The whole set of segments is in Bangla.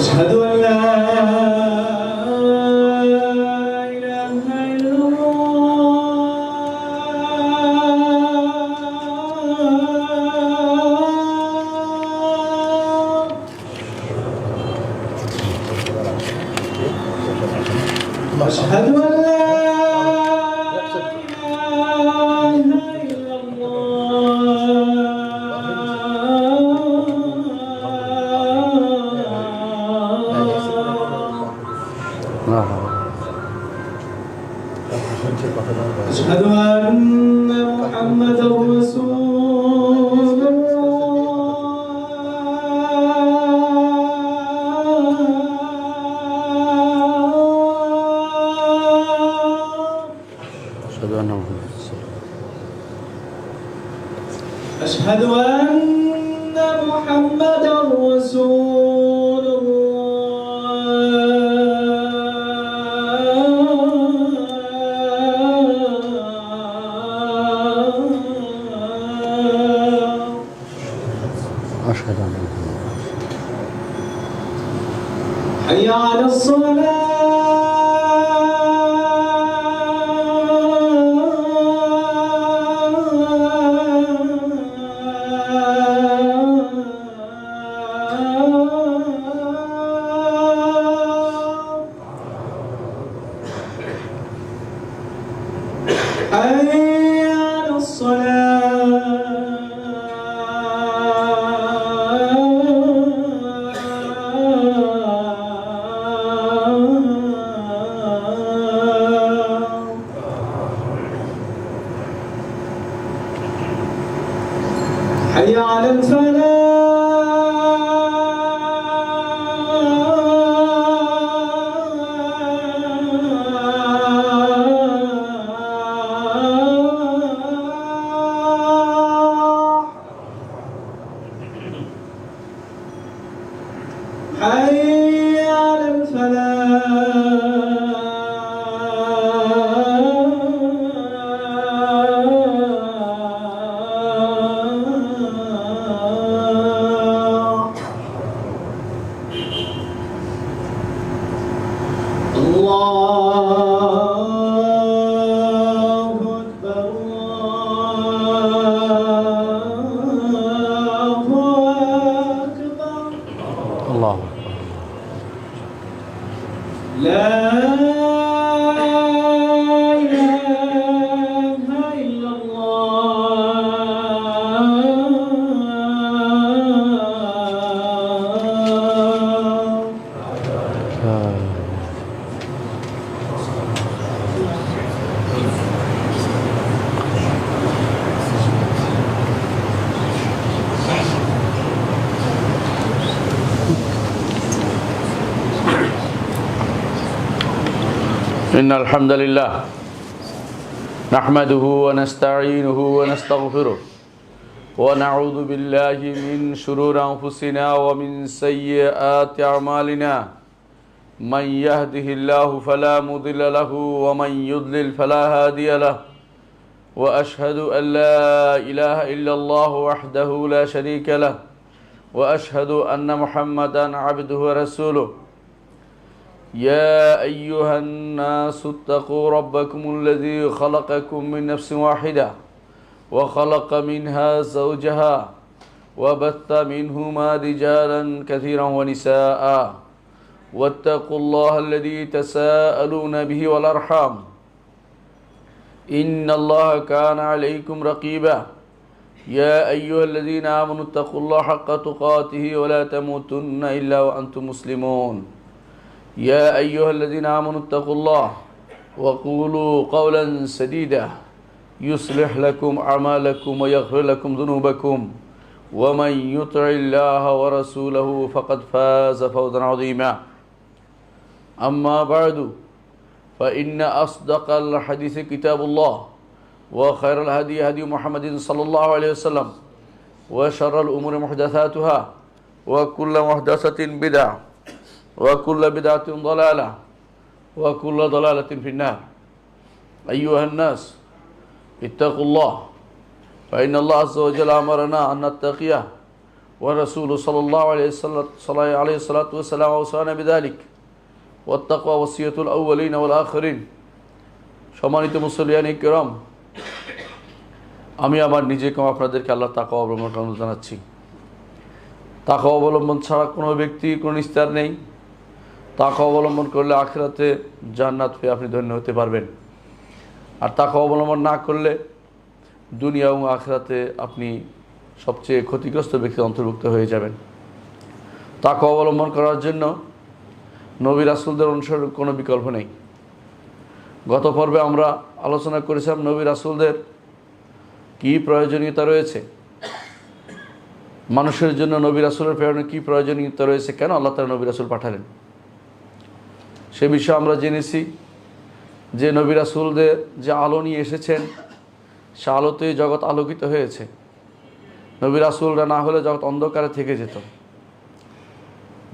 أشهد أن لا إله إلا الله. أشهد أن لا إله إلا أشهد أن محمدا رسول الله. أشهد أن محمدا رسول أشهد أن حي على حي على الفلاح. حي على الله أكبر الله لا إله إلا الله. إن الحمد لله نحمده ونستعينه ونستغفره ونعوذ بالله من شرور أنفسنا ومن سيئات أعمالنا من يهده الله فلا مضل له ومن يضلل فلا هادي له وأشهد أن لا إله إلا الله وحده لا شريك له وأشهد أن محمدا عبده ورسوله يا أيها الناس اتقوا ربكم الذي خلقكم من نفس واحدة وخلق منها زوجها وبث منهما رجالا كثيرا ونساء واتقوا الله الذي تساءلون به والأرحام إن الله كان عليكم رقيبا يا أيها الذين آمنوا اتقوا الله حق تقاته ولا تموتن إلا وأنتم مسلمون يا أيها الذين آمنوا اتقوا الله وقولوا قولا سديدا يصلح لكم أعمالكم ويغفر لكم ذنوبكم ومن يطع الله ورسوله فقد فاز فوزا عظيما أما بعد فإن أصدق الحديث كتاب الله وخير الهدي هدي محمد صلى الله عليه وسلم وشر الأمور محدثاتها وكل محدثة بدعة وكل بدعة ضلالة وكل ضلالة في النار أيها الناس اتقوا الله فإن الله عز وجل أمرنا أن نتقيه ورسوله صلى الله عليه الصلاة والسلام أوصانا بذلك والتقوى وصية الأولين والآخرين সম্মানিত মুসলিয়ানি কিরাম, আমি আমার নিজেকে আপনাদেরকে আল্লাহ তাকওয়া অবলম্বন জানাচ্ছি। তাকওয়া অবলম্বন ছাড়া কোনো ব্যক্তি কোনো নিস্তার নেই। তাকওয়া অবলম্বন করলে আখিরাতে জান্নাত পেয়ে আপনি ধন্য হতে পারবেন, আর তাকওয়া অবলম্বন না করলে দুনিয়া এবং আখিরাতে আপনি সবচেয়ে ক্ষতিগ্রস্ত ব্যক্তির অন্তর্ভুক্ত হয়ে যাবেন। তাকওয়া অবলম্বন করার জন্য নবী রাসূলদের অনুসরণের কোনো বিকল্প নেই। গত পর্বে আমরা আলোচনা করেছিলাম নবী রাসূলদের কী প্রয়োজনীয়তা রয়েছে, মানুষের জন্য নবী রাসূলের প্রেরণে কী প্রয়োজনীয়তা রয়েছে, কেন আল্লাহ তাআলা নবী রাসূল পাঠালেন। সে বিষয়ে আমরা জেনেছি যে নবী রাসূলদের যে আলো নিয়ে এসেছেন সে আলোতেই জগৎ আলোকিত হয়েছে। নবী রাসূলরা না হলে জগৎ অন্ধকারে থেকে যেত।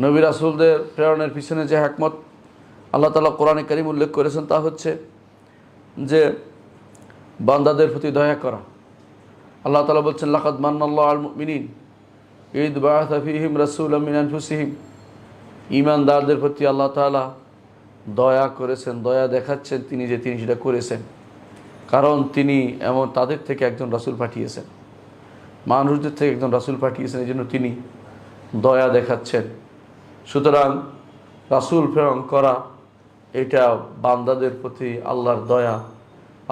নবী রাসূলদের প্রেরণের পিছনে যে হিকমত আল্লাহ তাআলা কোরআনে কারীম উল্লেখ করেছেন তা হচ্ছে যে বান্দাদের প্রতি দয়া করা। আল্লাহ তাআলা বলছেন, লাকাদ মান্নাল্লাহু আলাল মুমিনিন ইদ বাআসা ফীহিম রাসূলাম মিন আনফুসিহিম। ঈমানদারদের প্রতি আল্লাহ তাআলা দয়া করেছেন, দয়া দেখাচ্ছেন তিনি সেটা করেছেন, কারণ তিনি এমন তাদের থেকে একজন রাসূল পাঠিয়েছেন, মানুষদের থেকে একজন রাসূল পাঠিয়েছেন, এই জন্য তিনি দয়া দেখাচ্ছেন। সুতরাং রাসূল প্রেরণ করা এটা বান্দাদের প্রতি আল্লাহর দয়া,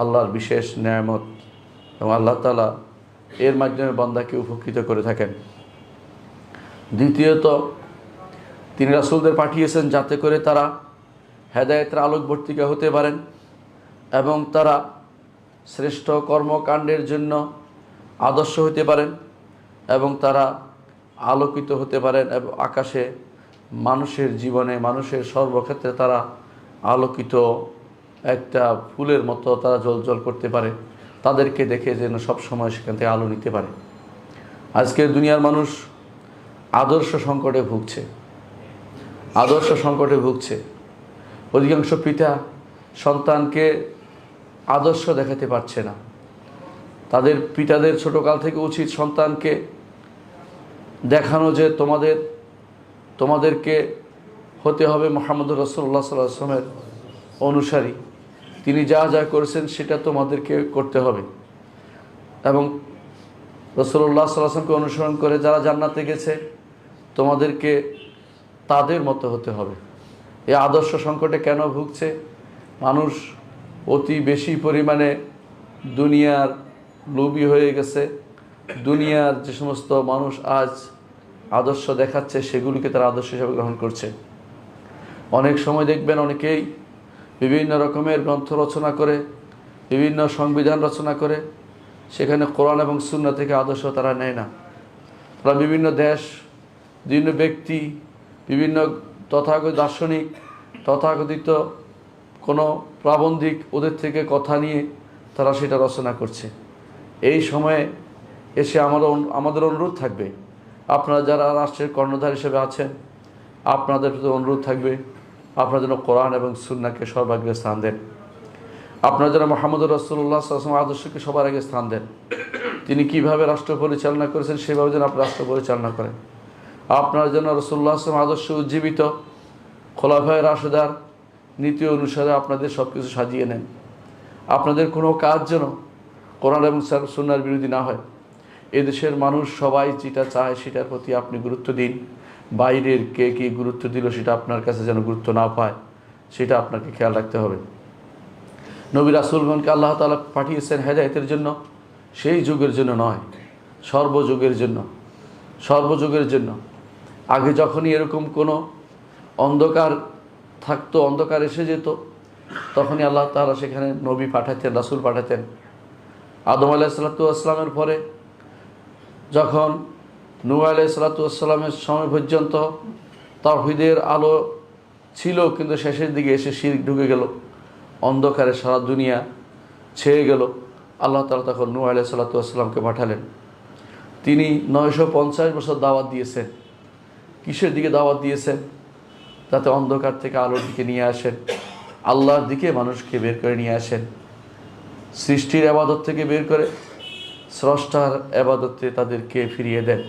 আল্লাহর বিশেষ নেয়ামত, এবং আল্লাহ তাআলা এর মাধ্যমে বান্দাকে উপকৃত করে থাকেন। দ্বিতীয়ত, তিনি রাসূলদের পাঠিয়েছেন যাতে করে তারা হেদায়েতের আলোকবর্তিকা হতে পারেন এবং তারা শ্রেষ্ঠ কর্মকাণ্ডের জন্য আদর্শ হতে পারেন এবং তারা আলোকিত হতে পারেন এবং আকাশে মানুষের জীবনে মানুষের সর্বক্ষেত্রে তারা আলোকিত একটা ফুলের মতো তারা জ্বলজ্বল করতে পারে, তাদেরকে দেখে যেন সবসময় সেখান থেকে আলো নিতে পারে। আজকের দুনিয়ার মানুষ আদর্শ সংকটে ভুগছে। অধিকাংশ পিতা সন্তানকে আদর্শ দেখাতে পারছে না। তাদের পিতাদের ছোটকাল থেকে উচিত সন্তানকে দেখানো যে তোমাদেরকে হতে হবে মুহাম্মদুর রাসূলুল্লাহ সাল্লাল্লাহু আলাইহি ওয়াসাল্লামের অনুসারী, তিনি যা যা করেছেন সেটা তোমাদেরকে করতে হবে, এবং রাসূলুল্লাহ সাল্লাল্লাহু আলাইহি ওয়াসাল্লামকে অনুসরণ করে যারা জান্নাতে গেছে তোমাদেরকে তাদের মতো হতে হবে। এই আদর্শ সংকটে কেন ভুগছে? মানুষ অতি বেশি পরিমাণে দুনিয়ার লোভী হয়ে গেছে। দুনিয়ার যে সমস্ত মানুষ আজ আদর্শ দেখাচ্ছে সেগুলিকে তারা আদর্শ হিসেবে গ্রহণ করছে। অনেক সময় দেখবেন অনেকেই বিভিন্ন রকমের গ্রন্থ রচনা করে, বিভিন্ন সংবিধান রচনা করে, সেখানে কোরআন এবং সুন্নাহ থেকে আদর্শ তারা নেয় না। তারা বিভিন্ন দেশ, বিভিন্ন ব্যক্তি, বিভিন্ন তথাকথিত দার্শনিক, তথাকথিত কোনো প্রাবন্ধিক ওদের থেকে কথা নিয়ে তারা সেটা রচনা করছে। এই সময়ে এসে আমাদের অনুরোধ থাকবে, আপনারা যারা রাষ্ট্রের কর্ণধার হিসেবে আছেন আপনাদের প্রতি অনুরোধ থাকবে আপনারা যেন কোরআন এবং সুন্নাহকে সর্বাগ্রে স্থান দেন। আপনারা যেন মুহাম্মদুর রাসূলুল্লাহ সাল্লাল্লাহু আলাইহি ওয়াসাল্লাম আদর্শকে সবার আগে স্থান দেন। তিনি কিভাবে রাষ্ট্র পরিচালনা করেছেন সেভাবে যেন আপনি রাষ্ট্র পরিচালনা করেন। আপনারা যেন রাসূলুল্লাহ সাল্লাল্লাহু আলাইহি ওয়াসাল্লাম আদর্শ উজ্জীবিত খোলাফায়ে রাশেদার নীতি অনুসারে আপনাদের সব কিছু সাজিয়ে নেন। আপনাদের কোনো কাজ যেন কোরআন এবং সুন্নাহর বিরোধী না হয়। এদেশের মানুষ সবাই যেটা চায় সেটার প্রতি আপনি গুরুত্ব দিন। বাইরের কে কী গুরুত্ব দিল সেটা আপনার কাছে যেন গুরুত্ব না পায়, সেটা আপনাকে খেয়াল রাখতে হবে। নবী রাসূলগণকে আল্লাহ তাআলা পাঠিয়েছেন হেদায়েতের জন্য, সেই যুগের জন্য নয়, সর্বযুগের জন্য। আগে যখনই এরকম কোনো অন্ধকার থাকতো, অন্ধকার এসে যেত, তখনই আল্লাহ তাআলা সেখানে নবী পাঠাতেন, রাসূল পাঠাতেন। আদম আলাইহিস সালাতু ওয়াস সালামের পরে যখন নূহ আলাইহিস সালামের সময় পর্যন্ত তাওহীদের আলো ছিল, কিন্তু শেষের দিকে এসে শিরক ঢুকে গেল, অন্ধকারে সারা দুনিয়া ছেয়ে গেল। আল্লাহ তাআলা তখন নূহ আলাইহিস সালামকে পাঠালেন। তিনি 950 বছর দাওয়াত দিয়েছেন। কিসের দিকে দাওয়াত দিয়েছেন? যাতে অন্ধকার থেকে আলোর দিকে নিয়ে আসেন, আল্লাহর দিকে মানুষকে বের করে নিয়ে আসেন, সৃষ্টির ইবাদত থেকে বের করে স্রষ্টার ইবাদতে তাদেরকে ফিরিয়ে দেন।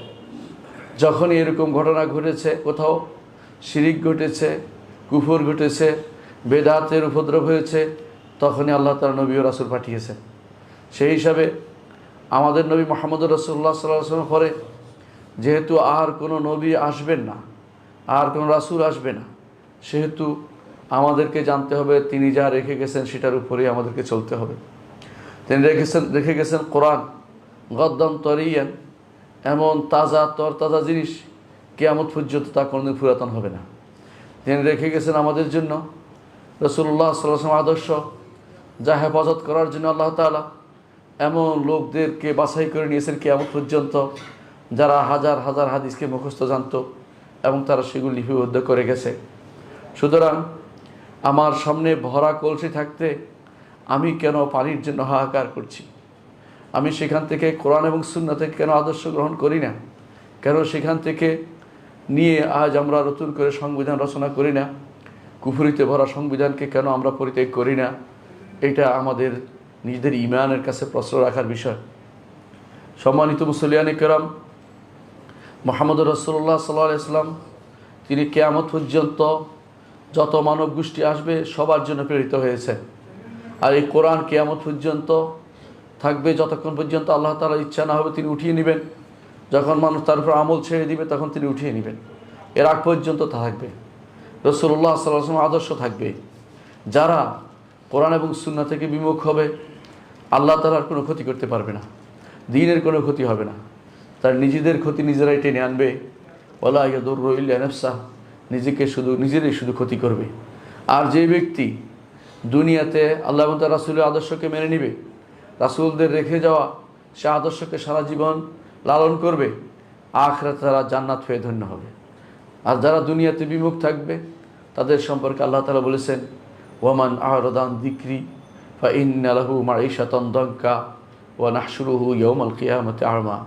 যখনই এরকম ঘটনা ঘটেছে, কোথাও শিরিক ঘটেছে, কুফর ঘটেছে, বেদাতের উপদ্রব হয়েছে, তখনই আল্লাহ তাআলা নবী ও রাসূল পাঠিয়েছেন। সেই হিসাবে আমাদের নবী মুহাম্মদুর রাসূলুল্লাহ সাল্লাল্লাহু আলাইহি ওয়াসাল্লাম পরে যেহেতু আর কোনো নবী আসবেন না, আর কোনো রাসূল আসবে না, সেহেতু আমাদেরকে জানতে হবে তিনি যা রেখে গেছেন সেটার উপরেই আমাদেরকে চলতে হবে। তিনি রেখে গেছেন কোরআন, গদ্দাম তরিয়ান, এমন তাজা তরতাজা জিনিস, কিয়ামত পর্যন্ত তা কোনোদিন পুরাতন হবে না। তিনি রেখে গেছেন আমাদের জন্য রাসূলুল্লাহ সাল্লাল্লাহু আলাইহি ওয়াসাল্লাম আদর্শ, যা হেফাজত করার জন্য আল্লাহ তাআলা এমন লোকদেরকে বাছাই করে নিয়েছেন কিয়ামত পর্যন্ত, যারা হাজার হাজার হাদিসকে মুখস্থ জানত এবং তারা সেগুলি লিপিবদ্ধ করে গেছে। সুতরাং আমার সামনে ভরা কলসি থাকতে আমি কেন পানির জন্য হাহাকার করছি? আমি সেখান থেকে কোরআন এবং সুন্নাহ থেকে কেন আদর্শ গ্রহণ করি না? কেন সেখান থেকে নিয়ে আজ আমরা নতুন করে সংবিধান রচনা করি না? কুফরিতে ভরা সংবিধানকে কেন আমরা পরিত্যাগ করি না? এটা আমাদের নিজেদের ঈমানের কাছে প্রশ্ন রাখার বিষয়। সম্মানিত মুসলিয়ানে কেরাম, মুহাম্মদুর রাসূলুল্লাহ সাল্লাল্লাহু আলাইহি ওয়াসাল্লাম তিনি কিয়ামত পর্যন্ত যত মানব গোষ্ঠী আসবে সবার জন্য প্রেরিত হয়েছেন। আর এই কোরআন কিয়ামত পর্যন্ত থাকবে, যতক্ষণ পর্যন্ত আল্লাহ তাআলার ইচ্ছা না হবে তিনি উঠিয়ে নেবেন। যখন মানুষ তার উপর আমল ছেড়ে দিবে তখন তিনি উঠিয়ে নেবেন। এর আগ পর্যন্ত তা থাকবে। রাসূলুল্লাহ সাল্লাল্লাহু আলাইহি ওয়াসাল্লাম আদর্শ থাকবে। যারা কোরআন এবং সুন্নাহ থেকে বিমুখ হবে, আল্লাহ তাআলার কোনো ক্ষতি করতে পারবে না, দ্বীনের কোনো ক্ষতি হবে না, তার নিজেদের ক্ষতি নিজেরাই টেনে আনবে। ওয়ালা ইয়াদুররু ইল্লা নাফসাহ, নিজেরাই শুধু ক্ষতি করবে। আর যে ব্যক্তি দুনিয়াতে আল্লাহ এবং তার রাসূলের আদর্শকে মেনে নেবে, রাসূলদের রেখে যাওয়া সে আদর্শকে সারা জীবন লালন করবে, আখিরাতে তারা জান্নাত পেয়ে ধন্য হবে। আর যারা দুনিয়াতে বিমুখ থাকবে তাদের সম্পর্কে আল্লাহ তাআলা বলেছেন, ওয়ামান আ'রাদা আন যিকরি ফাইন্না লাহু মাঈশাতান দানকা ওয়া নাহশুরুহু ইয়াওমাল কিয়ামাতি আ'মা।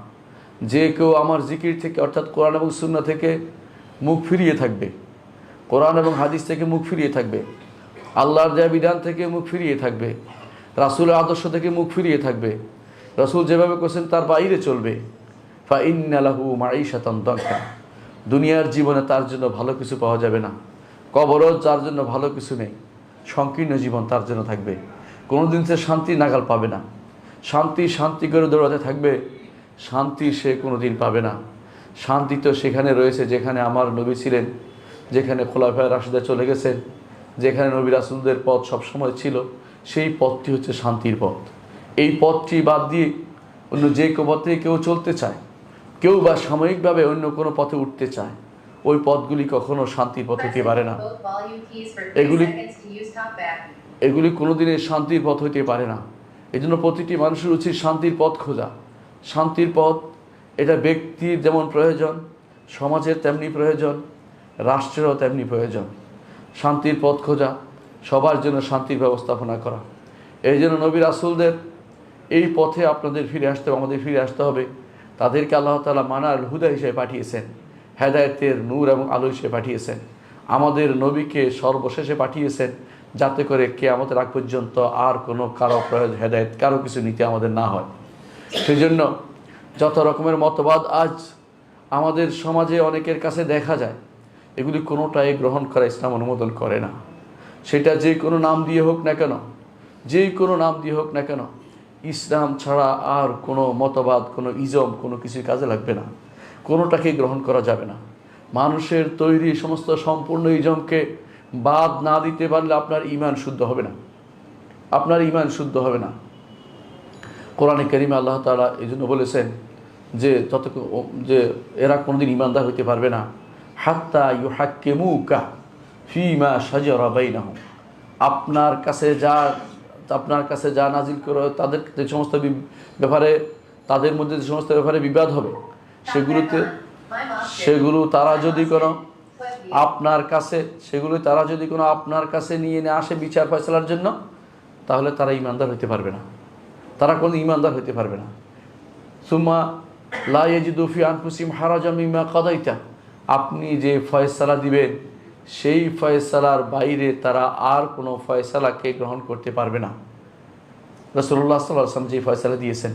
যে কেউ আমার জিকির থেকে অর্থাৎ কোরআন এবং সুন্নাহ থেকে মুখ ফিরিয়ে থাকবে, কোরআন এবং হাদিস থেকে মুখ ফিরিয়ে থাকবে, আল্লাহর দেয়া বিধান থেকে মুখ ফিরিয়ে থাকবে, রাসূলের আদর্শ থেকে মুখ ফিরিয়ে থাকবে, রাসূল যেভাবে করেছেন তার বাইরে চলবে, ফাইন্না লাহু মাঈশাতান দানকা, দুনিয়ার জীবনে তার জন্য ভালো কিছু পাওয়া যাবে না, কবরও তার জন্য ভালো কিছু নেই, সংকীর্ণ জীবন তার জন্য থাকবে। কোনোদিন সে শান্তি নাগাল পাবে না। শান্তি করে দৌড়াতে থাকবে, শান্তি সে কোনোদিন পাবে না। শান্তি তো সেখানে রয়েছে যেখানে আমার নবী ছিলেন, যেখানে খোলাফায়ে রাশিদা চলে গেছেন, যেখানে নবী রাসূলদের পথ সবসময় ছিল, সেই পথটি হচ্ছে শান্তির পথ। এই পথটি বাদ দিয়ে অন্য যে পথে কেউ চলতে চায়, কেউ বা সাময়িকভাবে অন্য কোনো পথে উঠতে চায়, ওই পথগুলি কখনো শান্তির পথ হতে পারে না। এগুলি কোনোদিনই শান্তির পথ হইতে পারে না। এই জন্য প্রতিটি মানুষের উচিত শান্তির পথ খোঁজা। শান্তির পথ এটা ব্যক্তির যেমন প্রয়োজন, সমাজের তেমনি প্রয়োজন, রাষ্ট্রেরও তেমনি প্রয়োজন। শান্তির পথ খোঁজা, সবার জন্য শান্তির ব্যবস্থাপনা করা। এই জন্য নবী রাসূলদের এই পথে আপনাদের আমাদের ফিরে আসতে হবে। তাদেরকে আল্লাহ তাআলা মানার হুদা হিসেবে পাঠিয়েছেন, হেদায়েতের নূর এবং আলো হিসেবে পাঠিয়েছেন। আমাদের নবীকে সর্বশেষে পাঠিয়েছেন যাতে করে কিয়ামতের আগ পর্যন্ত আর কোনো কারো হেদায়েত কারো কিছু নিতে আমাদের না হয়। সেই জন্য যত রকমের মতবাদ আজ আমাদের সমাজে অনেকের কাছে দেখা যায়, এগুলি কোনোটাই গ্রহণ করা ইসলাম অনুমোদন করে না। সেটা যে কোনো নাম দিয়ে হোক না কেন, ইসলাম ছাড়া আর কোনো মতবাদ, কোনো ইজম, কোনো কিছুর কাজে লাগবে না, কোনোটাকেই গ্রহণ করা যাবে না। মানুষের তৈরি সমস্ত সম্পূর্ণ ইজমকে বাদ না দিতে পারলে আপনার ঈমান শুদ্ধ হবে না। কোরআনে কারিমে আল্লাহ তাআলা এই জন্য বলেছেন যে এরা কোনোদিন ঈমানদার হইতে পারবে না, হাত্তা ইউহাক্কিমুকা ফীমা শাজারা বাইনাহুম, আপনার কাছে যা নাজিল করে তাদের যে সমস্ত ব্যাপারে, তাদের মধ্যে যে সমস্ত ব্যাপারে বিবাদ হবে, সেগুলো তারা যদি কোনো আপনার কাছে নিয়ে আসে বিচার ফয়সালার জন্য, তাহলে তারা ঈমানদার হতে পারবে না, তারা কোনো ঈমানদার হতে পারবে না। সুম্মা লা ইয়াজিদু ফি আনফুসিহিম হারাজাম মিম্মা কাদাইতা, আপনি যে ফয়সালা দিবেন সেই ফয়সালার বাইরে তারা আর কোনো ফয়সালাকে গ্রহণ করতে পারবে না। রাসূলুল্লাহ সাল্লাল্লাহু আলাইহি ওয়াসাল্লাম যে ফয়সালা দিয়েছেন,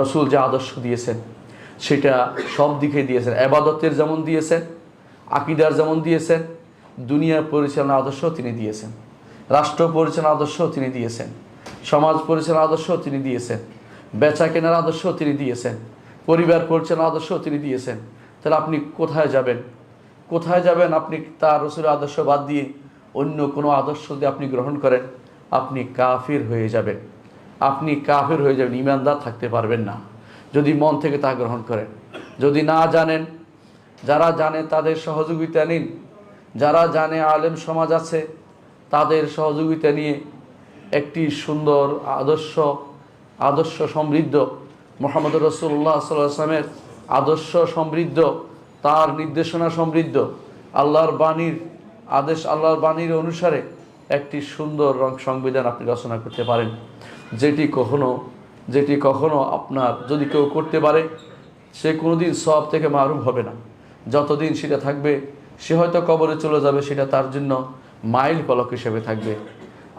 রসুল যে আদর্শ দিয়েছেন, সেটা সব দিকে দিয়েছেন। ইবাদতের যেমন দিয়েছেন, আকীদার যেমন দিয়েছেন, দুনিয়া পরিচালনা আদর্শ তিনি দিয়েছেন, রাষ্ট্র পরিচালনা আদর্শ তিনি দিয়েছেন, সমাজ পরিচালনা আদর্শ তিনি দিয়েছেন, বেচা কেনার আদর্শ তিনি দিয়েছেন, পরিবার পরিচালনা আদর্শ তিনি দিয়েছেন। তাহলে আপনি কোথায় যাবেন? আপনি তার রসুলের আদর্শ বাদ দিয়ে অন্য কোনো আদর্শ যদি আপনি গ্রহণ করেন, আপনি কাফির হয়ে যাবেন। ঈমানদার থাকতে পারবেন না যদি মন থেকে তা গ্রহণ করেন। যদি না জানেন, যারা জানে তাদের সহযোগিতা নিন, যারা জানে আলেম সমাজ আছে তাদের সহযোগিতা নিয়ে একটি সুন্দর আদর্শ সমৃদ্ধ মুহাম্মদ রাসূলুল্লাহ সাল্লাল্লাহু আলাইহি ওয়াসাল্লামের আদর্শ সমৃদ্ধ, তার নির্দেশনা সমৃদ্ধ, আল্লাহর বাণীর অনুসারে একটি সুন্দর সংবিধান আপনি রচনা করতে পারেন, যেটি কখনো আপনার যদি কেউ করতে পারে সে কোনোদিন সওয়াব থেকে মাহরুম হবে না। যতদিন সেটা থাকবে, সে হয়তো কবরে চলে যাবে, সেটা তার জন্য মাইল ফলক হিসেবে থাকবে।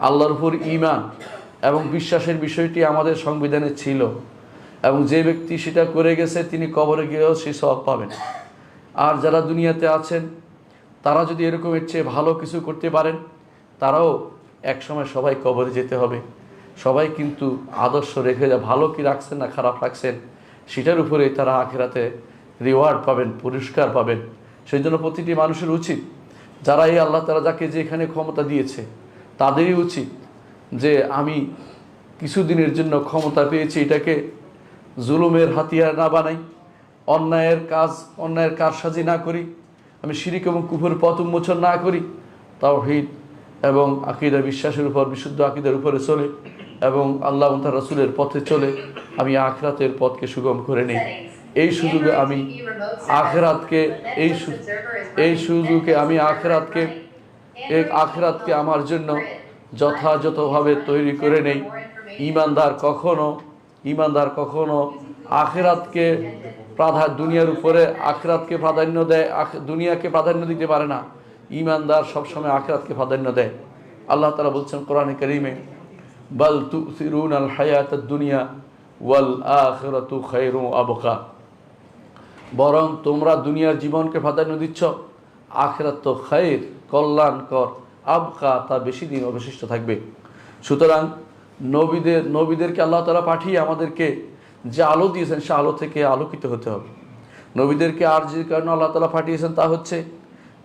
আল্লাহর উপর ঈমান এবং বিশ্বাসের বিষয়টি আমাদের সংবিধানে ছিল, এবং যে ব্যক্তি সেটা করে গেছে তিনি কবরে গিয়েও সে সওয়াব পাবেন। আর যারা দুনিয়াতে আছেন তারা যদি এরকমের চেয়ে ভালো কিছু করতে পারেন, তারাও একসময় সবাই কবরে যেতে হবে। সবাই কিন্তু আদর্শ রেখে ভালো কি রাখছেন না খারাপ রাখছেন সেটার উপরে তারা আখিরাতে রিওয়ার্ড পাবেন, পুরস্কার পাবেন। সেই জন্য প্রতিটি মানুষের উচিত, যারা এই আল্লাহ তাআলা যাকে যেখানে ক্ষমতা দিয়েছে তাদেরই উচিত যে আমি কিছুদিনের জন্য ক্ষমতা পেয়েছি, এটাকে জুলুমের হাতিয়ার না বানাই, অন্যায়ের কারসাজি না করি, আমি শিরিক এবং কুফর পথ উন্মোচন না করি, তাওহীদ এবং আকীদা বিশ্বাসের উপর, বিশুদ্ধ আকীদার উপরে চলে এবং আল্লাহ এবং তার রাসূলের পথে চলে আমি আখিরাতের পথকে সুগম করে নিই। এই সুযোগে আমি আখিরাতকে আমার জন্য যথাযথভাবে তৈরি করে নেই। ঈমানদার কখনো আখিরাতকে দুনিয়ার উপরে আখিরাতকে প্রাধান্য দেয়, দুনিয়াকে প্রাধান্য দিতে পারে না। ঈমানদার সবসময় আখিরাতকে প্রাধান্য দেয়। আল্লাহ তাআলা বলছেন কোরআনে কারীমে, বাল তুসিরুনাল হায়াতাদ দুনিয়া ওয়াল আখিরাতু খায়রুন ওয়া আবকা, বরং তোমরা দুনিয়ার জীবনকে প্রাধান্য দিচ্ছ, আখিরাত তো খায়র, কল্যাণকর, আবকা, তা বেশি দিন অবশিষ্ট থাকবে। সুতরাং নবীদেরকে আল্লাহ তাআলা পাঠিয়ে আমাদেরকে যে আলো দিয়েছেন সে আলো থেকে আলোকিত হতে হবে। নবীদেরকে আর যে কারণে আল্লাহ তাআলা পাঠিয়েছেন তা হচ্ছে